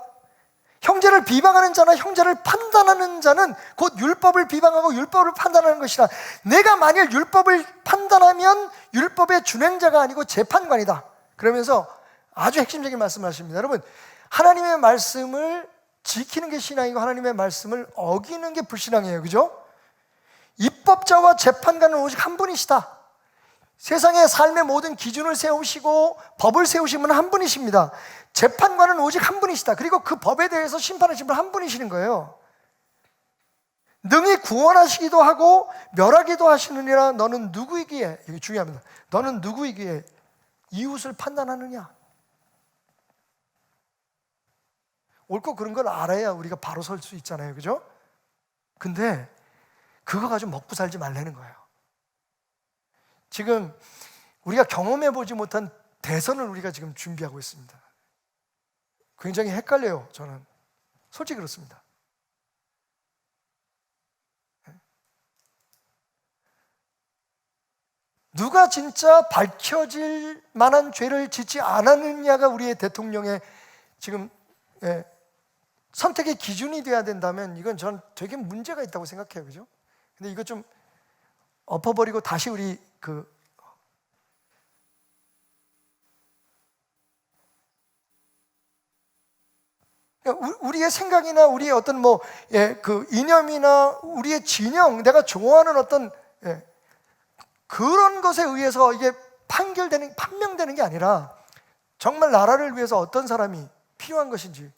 형제를 비방하는 자나 형제를 판단하는 자는 곧 율법을 비방하고 율법을 판단하는 것이라. 내가 만일 율법을 판단하면 율법의 준행자가 아니고 재판관이다. 그러면서 아주 핵심적인 말씀을 하십니다. 여러분, 하나님의 말씀을 지키는 게 신앙이고 하나님의 말씀을 어기는 게 불신앙이에요. 그죠? 입법자와 재판관은 오직 한 분이시다. 세상의 삶의 모든 기준을 세우시고 법을 세우신 분은 한 분이십니다. 재판관은 오직 한 분이시다. 그리고 그 법에 대해서 심판하신 분 한 분이시는 거예요. 능히 구원하시기도 하고 멸하기도 하시느니라. 너는 누구이기에, 이게 중요합니다. 너는 누구이기에 이웃을 판단하느냐? 옳고 그른 걸 알아야 우리가 바로 설 수 있잖아요, 그죠? 근데 그거 가지고 먹고 살지 말라는 거예요. 지금 우리가 경험해 보지 못한 대선을 우리가 지금 준비하고 있습니다. 굉장히 헷갈려요. 저는 솔직히 그렇습니다. 누가 진짜 밝혀질 만한 죄를 짓지 않았느냐가 우리의 대통령의 지금 선택의 기준이 돼야 된다면 이건 저는 되게 문제가 있다고 생각해요. 그죠? 근데 이거 좀 엎어버리고 다시 우리 우리의 생각이나 우리의 어떤 그 이념이나 우리의 진영, 내가 좋아하는 어떤 그런 것에 의해서 이게 판명되는 게 아니라 정말 나라를 위해서 어떤 사람이 필요한 것인지.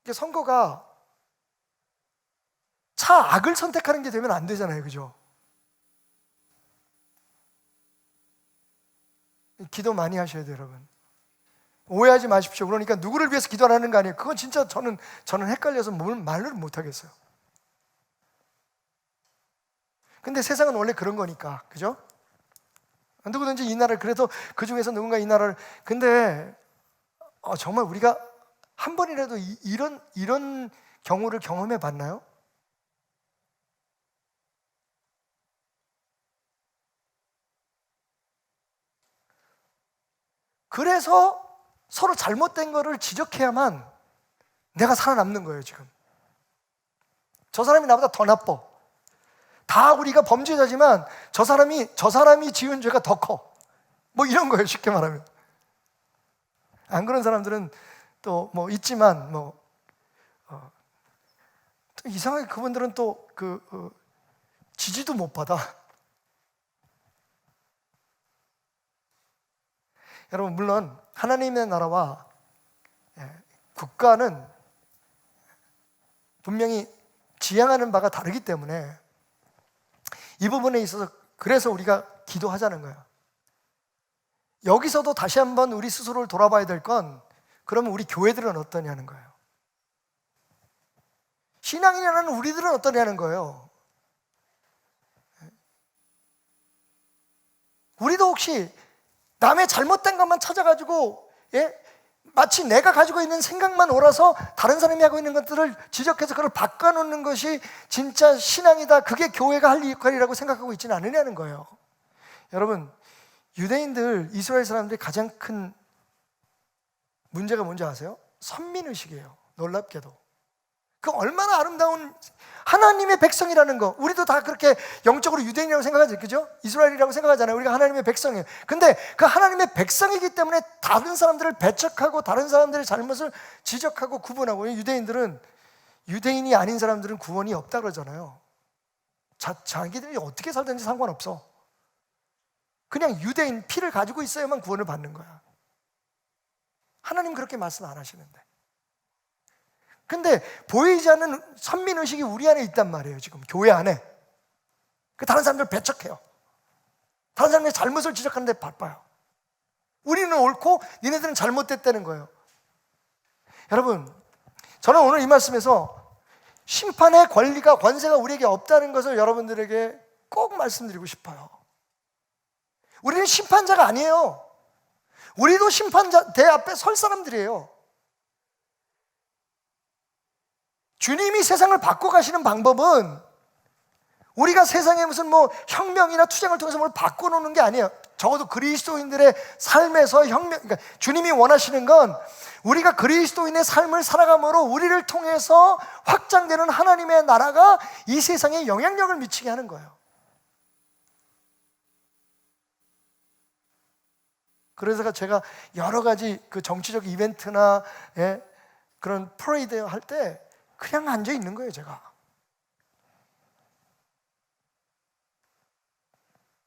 이게 선거가 차악을 선택하는 게 되면 안 되잖아요, 그죠? 기도 많이 하셔야 돼요, 여러분. 오해하지 마십시오. 그러니까 누구를 위해서 기도하는 거 아니에요. 그건 진짜 저는 헷갈려서 말을 못 하겠어요. 근데 세상은 원래 그런 거니까, 그죠? 누구든지 이 나라를, 그래도 그 중에서 누군가 이 나라를, 근데 정말 우리가 한 번이라도 이런 경우를 경험해 봤나요? 그래서 서로 잘못된 거를 지적해야만 내가 살아남는 거예요. 지금 저 사람이 나보다 더 나빠, 다 우리가 범죄자지만 저 사람이 지은 죄가 더 커, 뭐 이런 거예요. 쉽게 말하면. 안 그런 사람들은 또 뭐 있지만 또 이상하게 그분들은 또 지지도 못 받아. 여러분, 물론 하나님의 나라와 국가는 분명히 지향하는 바가 다르기 때문에 이 부분에 있어서 그래서 우리가 기도하자는 거예요. 여기서도 다시 한번 우리 스스로를 돌아봐야 될 건, 그러면 우리 교회들은 어떠냐는 거예요. 신앙인이라는 우리들은 어떠냐는 거예요. 우리도 혹시 남의 잘못된 것만 찾아가지고 마치 내가 가지고 있는 생각만 옳아서 다른 사람이 하고 있는 것들을 지적해서 그걸 바꿔놓는 것이 진짜 신앙이다, 그게 교회가 할 역할이라고 생각하고 있지는 않으냐는 거예요. 여러분, 유대인들, 이스라엘 사람들이 가장 큰 문제가 뭔지 아세요? 선민의식이에요. 놀랍게도. 그 얼마나 아름다운 하나님의 백성이라는 거, 우리도 다 그렇게 영적으로 유대인이라고 생각하죠, 그죠? 이스라엘이라고 생각하잖아요. 우리가 하나님의 백성이에요. 근데 그 하나님의 백성이기 때문에 다른 사람들을 배척하고 다른 사람들의 잘못을 지적하고 구분하고, 유대인들은, 유대인이 아닌 사람들은 구원이 없다 그러잖아요. 자기들이 어떻게 살든지 상관없어. 그냥 유대인 피를 가지고 있어야만 구원을 받는 거야. 하나님 그렇게 말씀 안 하시는데. 근데 보이지 않는 선민의식이 우리 안에 있단 말이에요. 지금 교회 안에. 다른 사람들 배척해요. 다른 사람의 잘못을 지적하는 데 바빠요. 우리는 옳고 니네들은 잘못됐다는 거예요. 여러분, 저는 오늘 이 말씀에서 심판의 권리가, 권세가 우리에게 없다는 것을 여러분들에게 꼭 말씀드리고 싶어요. 우리는 심판자가 아니에요. 우리도 심판자 대 앞에 설 사람들이에요. 주님이 세상을 바꿔가시는 방법은 우리가 세상에 무슨 혁명이나 투쟁을 통해서 뭘 바꿔놓는 게 아니에요. 적어도 그리스도인들의 삶에서 그러니까 주님이 원하시는 건 우리가 그리스도인의 삶을 살아감으로 우리를 통해서 확장되는 하나님의 나라가 이 세상에 영향력을 미치게 하는 거예요. 그래서 제가 여러 가지 그 정치적 이벤트나 그런 프레이드 할 때 그냥 앉아 있는 거예요, 제가.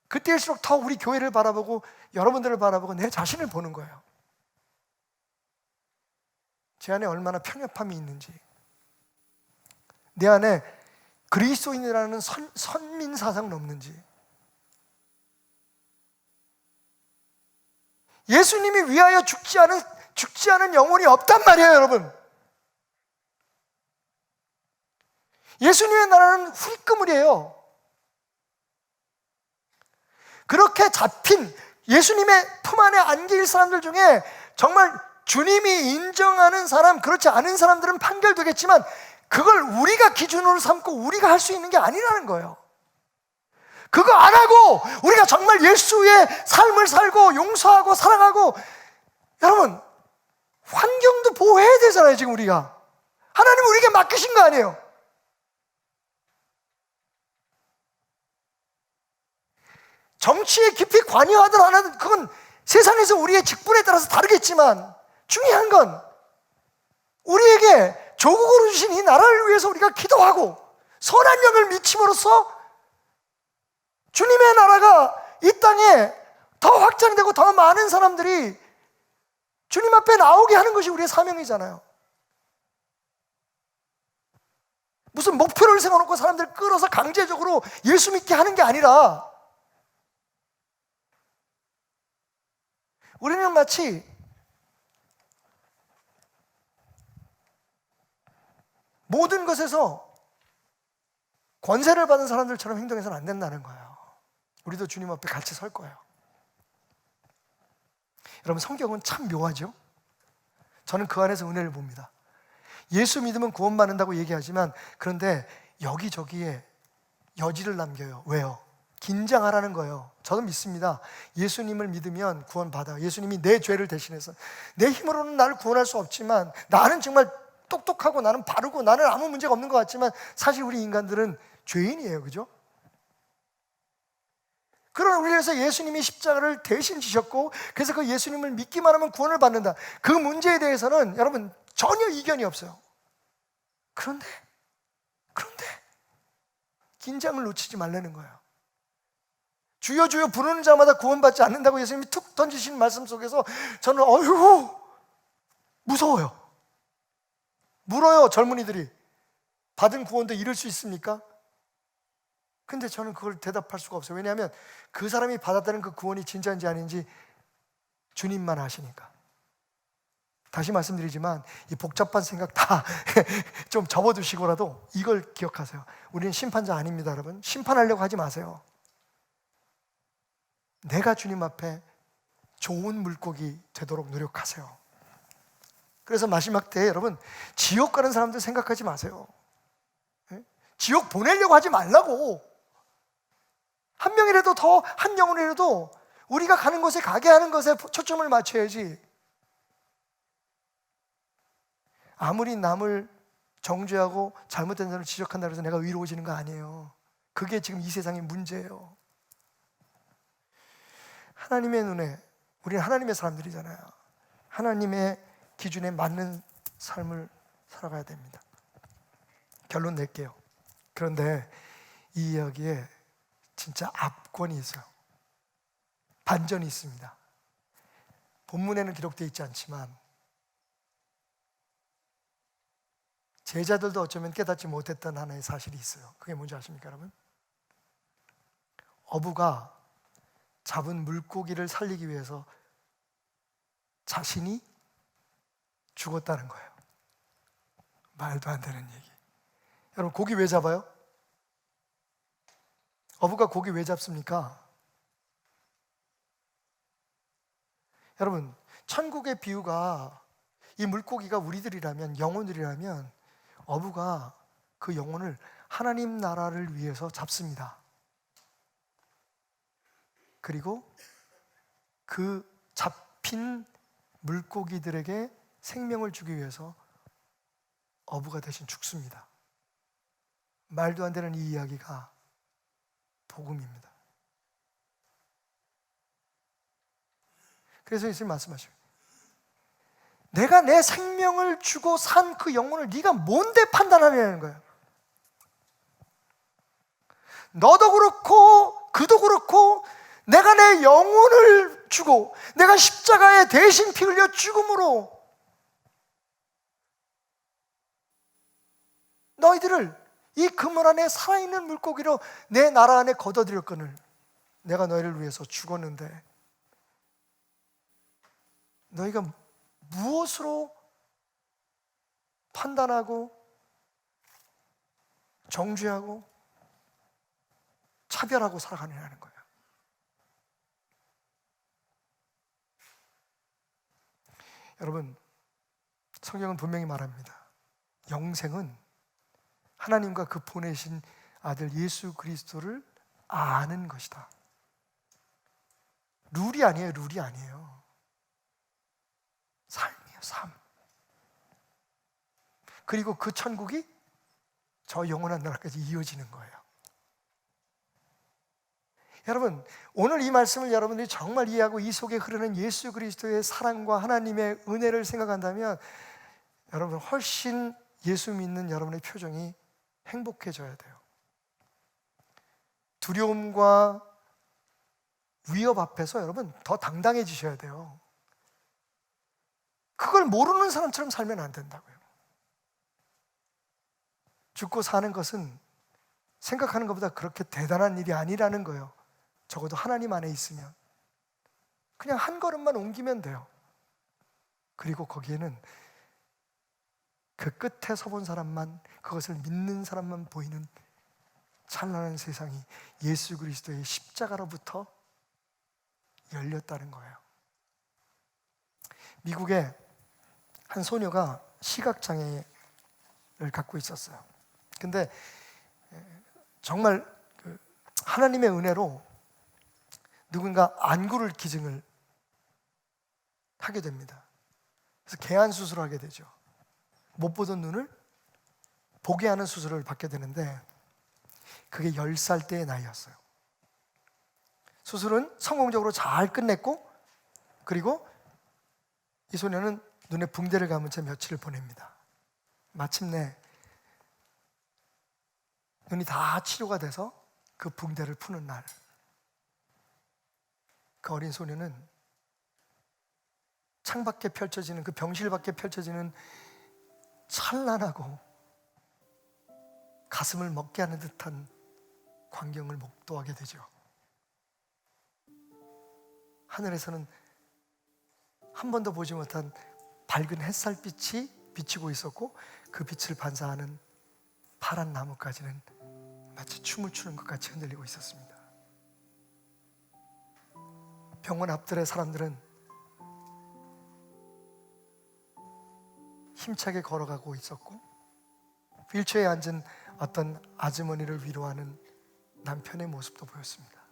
그때일수록 더 우리 교회를 바라보고 여러분들을 바라보고 내 자신을 보는 거예요. 제 안에 얼마나 편협함이 있는지, 내 안에 그리스도인이라는 선민 사상은 없는지. 예수님이 위하여 죽지 않은 영혼이 없단 말이에요, 여러분. 예수님의 나라는 훌금을이에요. 그렇게 잡힌 예수님의 품 안에 안길 사람들 중에 정말 주님이 인정하는 사람, 그렇지 않은 사람들은 판결되겠지만 그걸 우리가 기준으로 삼고 우리가 할 수 있는 게 아니라는 거예요. 그거 안 하고 우리가 정말 예수의 삶을 살고 용서하고 사랑하고, 여러분, 환경도 보호해야 되잖아요. 지금 우리가 하나님은 우리에게 맡기신 거 아니에요. 정치에 깊이 관여하든 안 하든 그건 세상에서 우리의 직분에 따라서 다르겠지만, 중요한 건 우리에게 조국으로 주신 이 나라를 위해서 우리가 기도하고 선한 영을 미침으로써 주님의 나라가 이 땅에 더 확장되고 더 많은 사람들이 주님 앞에 나오게 하는 것이 우리의 사명이잖아요. 무슨 목표를 세워놓고 사람들을 끌어서 강제적으로 예수 믿게 하는 게 아니라, 우리는 마치 모든 것에서 권세를 받은 사람들처럼 행동해서는 안 된다는 거예요. 우리도 주님 앞에 같이 설 거예요. 여러분, 성경은 참 묘하죠? 저는 그 안에서 은혜를 봅니다. 예수 믿으면 구원받는다고 얘기하지만, 그런데 여기저기에 여지를 남겨요. 왜요? 긴장하라는 거예요. 저도 믿습니다. 예수님을 믿으면 구원받아요. 예수님이 내 죄를 대신해서. 내 힘으로는 나를 구원할 수 없지만, 나는 정말 똑똑하고 나는 바르고 나는 아무 문제가 없는 것 같지만 사실 우리 인간들은 죄인이에요. 그죠? 그러나 우리를 위해서 예수님이 십자가를 대신 지셨고, 그래서 그 예수님을 믿기만 하면 구원을 받는다. 그 문제에 대해서는 여러분 전혀 이견이 없어요. 그런데 긴장을 놓치지 말라는 거예요. 주여 주여 부르는 자마다 구원받지 않는다고 예수님이 툭 던지신 말씀 속에서 저는 무서워요. 물어요, 젊은이들이. 받은 구원도 잃을 수 있습니까? 근데 저는 그걸 대답할 수가 없어요. 왜냐하면 그 사람이 받았다는 그 구원이 진짜인지 아닌지 주님만 아시니까. 다시 말씀드리지만 이 복잡한 생각 다 좀 접어두시고라도 이걸 기억하세요. 우리는 심판자 아닙니다, 여러분. 심판하려고 하지 마세요. 내가 주님 앞에 좋은 물고기 되도록 노력하세요. 그래서 마지막 때에 여러분, 지옥 가는 사람들 생각하지 마세요. 지옥 보내려고 하지 말라고. 한 명이라도 더, 한 영혼이라도 우리가 가는 곳에 가게 하는 것에 초점을 맞춰야지. 아무리 남을 정죄하고 잘못된 사람을 지적한다고 해서 내가 의로워지는 거 아니에요. 그게 지금 이 세상의 문제예요. 하나님의 눈에, 우리는 하나님의 사람들이잖아요. 하나님의 기준에 맞는 삶을 살아가야 됩니다. 결론 낼게요. 그런데 이 이야기에 진짜 압권이 있어요. 반전이 있습니다. 본문에는 기록되어 있지 않지만 제자들도 어쩌면 깨닫지 못했던 하나의 사실이 있어요. 그게 뭔지 아십니까, 여러분? 어부가 잡은 물고기를 살리기 위해서 자신이 죽었다는 거예요. 말도 안 되는 얘기. 여러분, 고기 왜 잡아요? 어부가 고기 왜 잡습니까? 여러분, 천국의 비유가 이 물고기가 우리들이라면, 영혼들이라면 어부가 그 영혼을 하나님 나라를 위해서 잡습니다. 그리고 그 잡힌 물고기들에게 생명을 주기 위해서 어부가 대신 죽습니다. 말도 안 되는 이 이야기가 복음입니다. 그래서 예수님 말씀하셔요. 내가 내 생명을 주고 산 그 영혼을 네가 뭔데 판단하냐는 거예요. 너도 그렇고 그도 그렇고 내가 내 영혼을 주고 내가 십자가에 대신 피 흘려 죽음으로 너희들을 이 그물 안에 살아있는 물고기로 내 나라 안에 걷어들였거늘 내가 너희를 위해서 죽었는데 너희가 무엇으로 판단하고 정죄하고 차별하고 살아가느냐는 거예요. 여러분, 성경은 분명히 말합니다. 영생은 하나님과 그 보내신 아들 예수 그리스도를 아는 것이다. 룰이 아니에요. 룰이 아니에요. 삶이에요. 삶. 그리고 그 천국이 저 영원한 나라까지 이어지는 거예요. 여러분, 오늘 이 말씀을 여러분들이 정말 이해하고 이 속에 흐르는 예수 그리스도의 사랑과 하나님의 은혜를 생각한다면 여러분 훨씬 예수 믿는 여러분의 표정이 행복해져야 돼요. 두려움과 위협 앞에서 여러분 더 당당해지셔야 돼요. 그걸 모르는 사람처럼 살면 안 된다고요. 죽고 사는 것은 생각하는 것보다 그렇게 대단한 일이 아니라는 거예요. 적어도 하나님 안에 있으면 그냥 한 걸음만 옮기면 돼요. 그리고 거기에는 그 끝에 서본 사람만, 그것을 믿는 사람만 보이는 찬란한 세상이 예수 그리스도의 십자가로부터 열렸다는 거예요. 미국에 한 소녀가 시각장애를 갖고 있었어요. 근데 정말 하나님의 은혜로 누군가 안구를 기증을 하게 됩니다. 그래서 개안 수술을 하게 되죠. 못 보던 눈을 보게 하는 수술을 받게 되는데 그게 10살 때의 나이였어요. 수술은 성공적으로 잘 끝냈고, 그리고 이 소녀는 눈에 붕대를 감은 채 며칠을 보냅니다. 마침내 눈이 다 치료가 돼서 그 붕대를 푸는 날, 그 어린 소녀는 창밖에 펼쳐지는, 그 병실 밖에 펼쳐지는 찬란하고 가슴을 먹게 하는 듯한 광경을 목도하게 되죠. 하늘에서는 한 번도 보지 못한 밝은 햇살빛이 비치고 있었고, 그 빛을 반사하는 파란 나뭇가지는 마치 춤을 추는 것 같이 흔들리고 있었습니다. 병원 앞들의 사람들은 힘차게 걸어가고 있었고, 휠체어에 앉은 어떤 아주머니를 위로하는 남편의 모습도 보였습니다.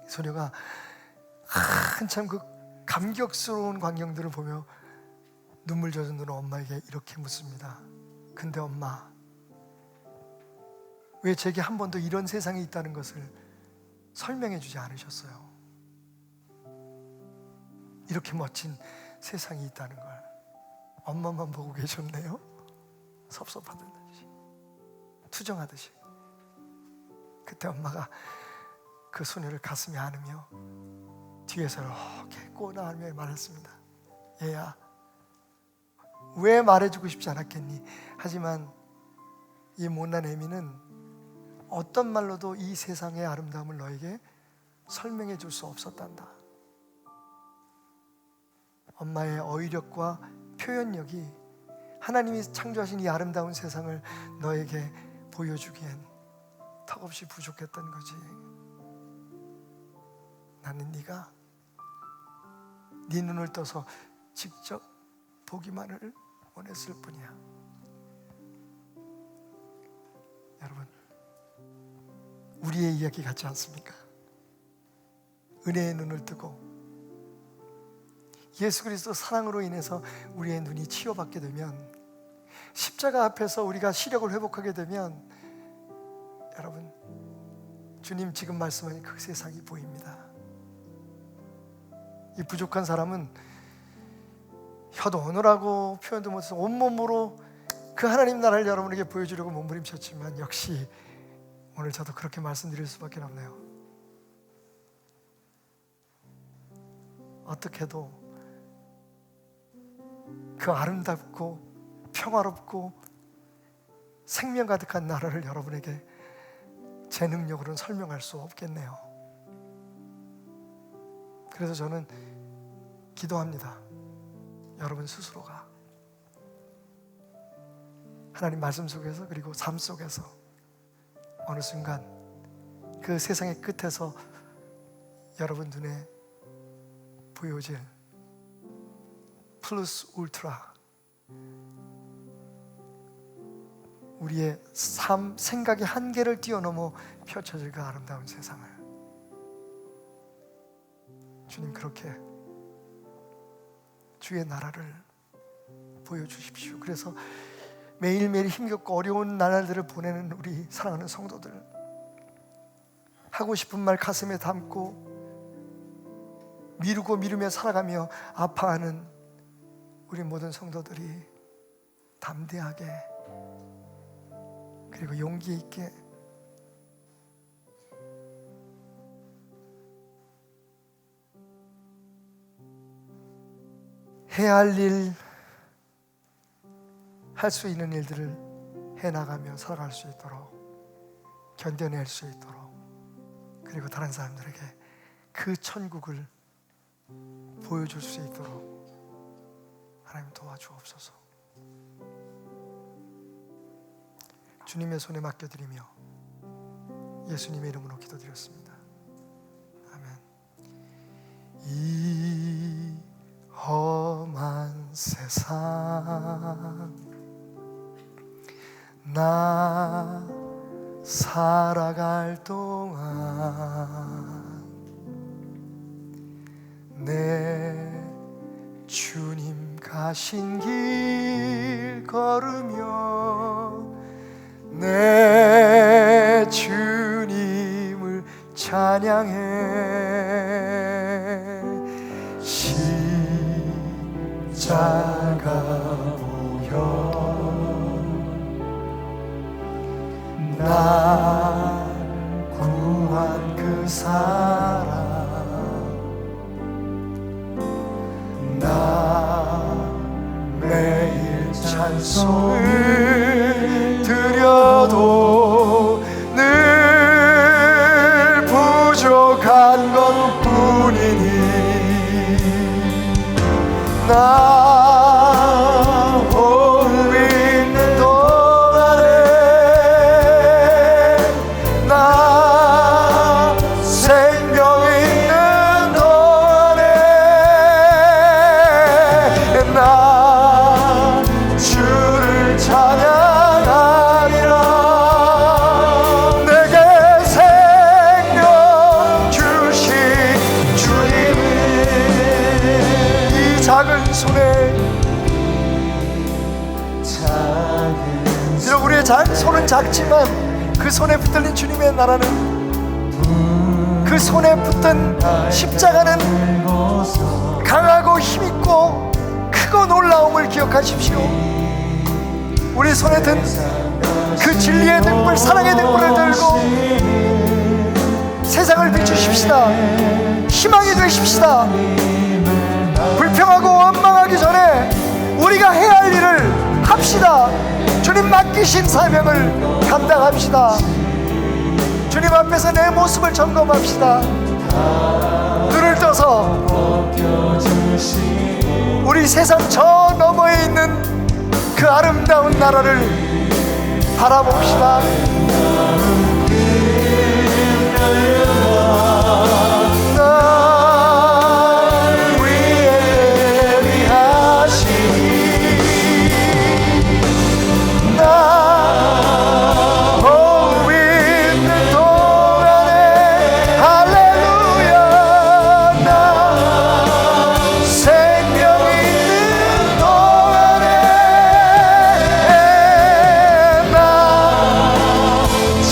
소녀가 한참 그 감격스러운 광경들을 보며 눈물 젖은 눈으로 엄마에게 이렇게 묻습니다. 근데 엄마, 왜 제게 한 번도 이런 세상이 있다는 것을 설명해 주지 않으셨어요? 이렇게 멋진 세상이 있다는 걸 엄마만 보고 계셨네요? 섭섭하듯이, 투정하듯이. 그때 엄마가 그 소녀를 가슴에 안으며 뒤에서 이렇게 꼬나하며 말했습니다. 얘야, 왜 말해주고 싶지 않았겠니? 하지만 이 못난 애미는 어떤 말로도 이 세상의 아름다움을 너에게 설명해 줄 수 없었단다. 엄마의 어휘력과 표현력이 하나님이 창조하신 이 아름다운 세상을 너에게 보여주기엔 턱없이 부족했던 거지. 나는 네가 네 눈을 떠서 직접 보기만을 원했을 뿐이야. 여러분, 우리의 이야기 같지 않습니까? 은혜의 눈을 뜨고 예수 그리스도 사랑으로 인해서 우리의 눈이 치유받게 되면, 십자가 앞에서 우리가 시력을 회복하게 되면, 여러분, 주님 지금 말씀하신 그 세상이 보입니다. 이 부족한 사람은 혀도 오늘하고 표현도 못해서 온몸으로 그 하나님 나라를 여러분에게 보여주려고 몸부림쳤지만, 역시 오늘 저도 그렇게 말씀드릴 수밖에 없네요. 어떻게 해도 그 아름답고 평화롭고 생명 가득한 나라를 여러분에게 제 능력으로는 설명할 수 없겠네요. 그래서 저는 기도합니다. 여러분 스스로가 하나님 말씀 속에서, 그리고 삶 속에서 어느 순간 그 세상의 끝에서 여러분 눈에 보여질 플러스 울트라, 우리의 삶, 생각의 한계를 뛰어넘어 펼쳐질 그 아름다운 세상을 주님 그렇게 주의 나라를 보여주십시오. 그래서 매일매일 힘겹고 어려운 나날들을 보내는 우리 사랑하는 성도들, 하고 싶은 말 가슴에 담고 미루고 미루며 살아가며 아파하는 우리 모든 성도들이 담대하게 그리고 용기 있게 해야 할 일, 할 수 있는 일들을 해나가며 살아갈 수 있도록, 견뎌낼 수 있도록, 그리고 다른 사람들에게 그 천국을 보여줄 수 있도록 하나님 도와주옵소서. 주님의 손에 맡겨드리며 예수님의 이름으로 기도드렸습니다. 아멘. 이 험한 세상 나 살아갈 동안 내 주님 가신 길 걸으며 내 주님을 찬양해 십자가 보혈 날 구한 그 사랑 나 매일 찬송을 드려도 늘 부족한 것뿐이니 나 호흡 있는 동안에 나 생명 있는 동안에 나 주를 찬양하리라 내게 생명 주신 주님을 이 작은 손에 비록 우리의 손은 작지만 그 손에 붙들린 주님의 나라는 그 손에 붙든 십자가는 강하고 힘있고 크고 놀라움을 기억하십시오. 우리 손에 든 그 진리의 등불 사랑의 등불을 들고 세상을 비추십시다. 희망이 되십시다. 불평하고 원망하기 전에 우리가 해야 할 일을 합시다. 주님 맡기신 사명을 감당합시다. 주님 앞에서 내 모습을 점검합시다. 눈을 떠서 우리 세상 저 너머에 있는 그 아름다운 나라를 바라봅시다. 날 위해 예비하시니 나 호흡 있는 동안에 할렐루야 나 생명 있는 동안에 나 주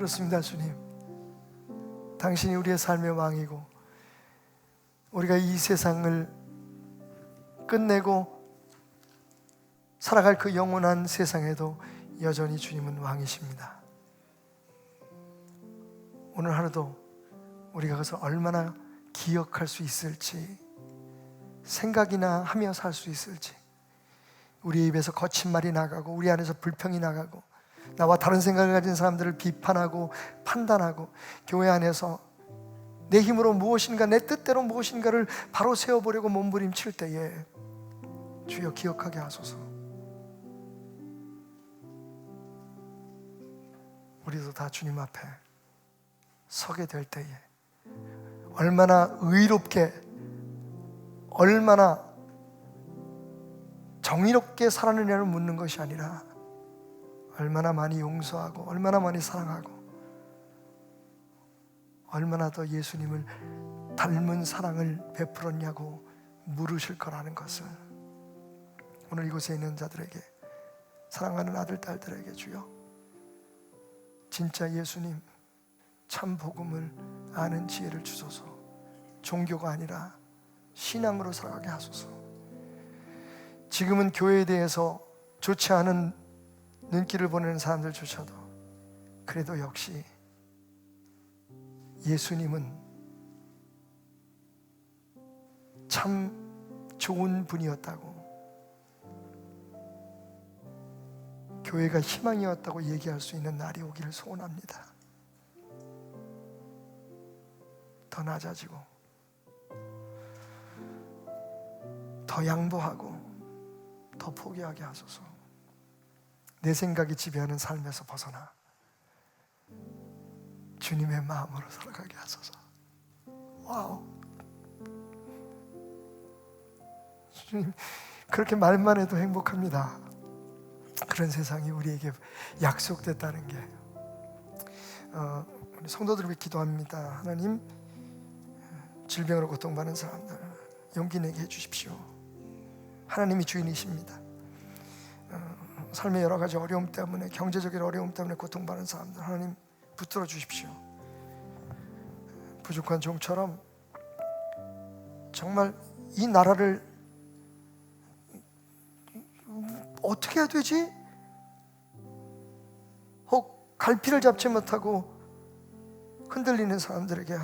그렇습니다. 주님, 당신이 우리의 삶의 왕이고 우리가 이 세상을 끝내고 살아갈 그 영원한 세상에도 여전히 주님은 왕이십니다. 오늘 하루도 우리가 그것을 얼마나 기억할 수 있을지, 생각이나 하며 살 수 있을지, 우리 입에서 거친 말이 나가고 우리 안에서 불평이 나가고 나와 다른 생각을 가진 사람들을 비판하고 판단하고 교회 안에서 내 힘으로 무엇인가, 내 뜻대로 무엇인가를 바로 세워보려고 몸부림칠 때에 주여 기억하게 하소서. 우리도 다 주님 앞에 서게 될 때에 얼마나 의롭게, 얼마나 정의롭게 살았느냐를 묻는 것이 아니라 얼마나 많이 용서하고 얼마나 많이 사랑하고 얼마나 더 예수님을 닮은 사랑을 베풀었냐고 물으실 거라는 것을 오늘 이곳에 있는 자들에게, 사랑하는 아들, 딸들에게 주여 진짜 예수님 참 복음을 아는 지혜를 주소서. 종교가 아니라 신앙으로 살아가게 하소서. 지금은 교회에 대해서 좋지 않은 눈길을 보내는 사람들조차도 그래도 역시 예수님은 참 좋은 분이었다고, 교회가 희망이었다고 얘기할 수 있는 날이 오기를 소원합니다. 더 낮아지고 더 양보하고 더 포기하게 하소서. 내 생각이 지배하는 삶에서 벗어나 주님의 마음으로 살아가게 하소서. 와우. 주님, 그렇게 말만 해도 행복합니다. 그런 세상이 우리에게 약속됐다는 게, 우리 성도들을 위해 기도합니다. 하나님, 질병으로 고통받는 사람들 용기 내게 해주십시오. 하나님이 주인이십니다. 삶의 여러 가지 어려움 때문에, 경제적인 어려움 때문에 고통받는 사람들 하나님 붙들어 주십시오. 부족한 종처럼 정말 이 나라를 어떻게 해야 되지? 혹 갈피를 잡지 못하고 흔들리는 사람들에게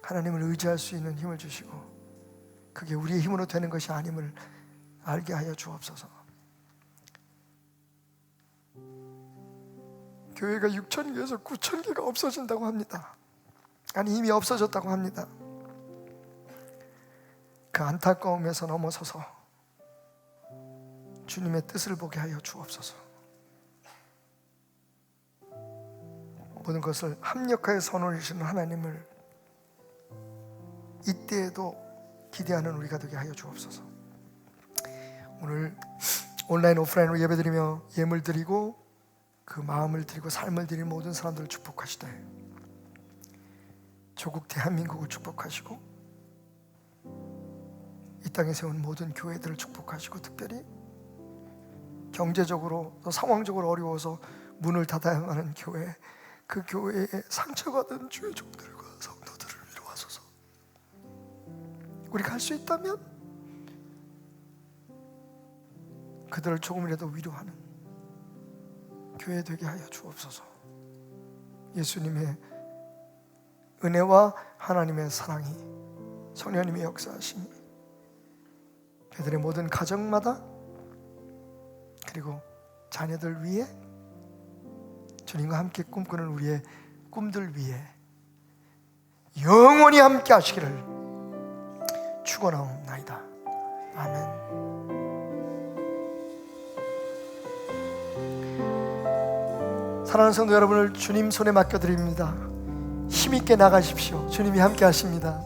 하나님을 의지할 수 있는 힘을 주시고, 그게 우리의 힘으로 되는 것이 아님을 알게 하여 주옵소서. 교회가 6,000개에서 9,000개가 없어진다고 합니다. 아니, 이미 없어졌다고 합니다. 그 안타까움에서 넘어서서 주님의 뜻을 보게 하여 주옵소서. 모든 것을 합력하여 선언하시는 하나님을 이때에도 기대하는 우리가 되게 하여 주옵소서. 오늘 온라인 오프라인으로 예배드리며 예물 드리고 그 마음을 드리고 삶을 드리는 모든 사람들을 축복하시되, 조국 대한민국을 축복하시고 이 땅에 세운 모든 교회들을 축복하시고, 특별히 경제적으로 또 상황적으로 어려워서 문을 닫아야만 하는 교회, 그 교회에 상처받은 주의 종들과 성도들을 위로하소서. 우리가 할 수 있다면 그들을 조금이라도 위로하는 교회 되게 하여 주옵소서. 예수님의 은혜와 하나님의 사랑이, 성령님의 역사하심이 그들의 모든 가정마다, 그리고 자녀들 위에, 주님과 함께 꿈꾸는 우리의 꿈들 위에 영원히 함께 하시기를 축원하옵나이다. 아멘. 사랑하는 성도 여러분을 주님 손에 맡겨드립니다. 힘있게 나가십시오. 주님이 함께 하십니다.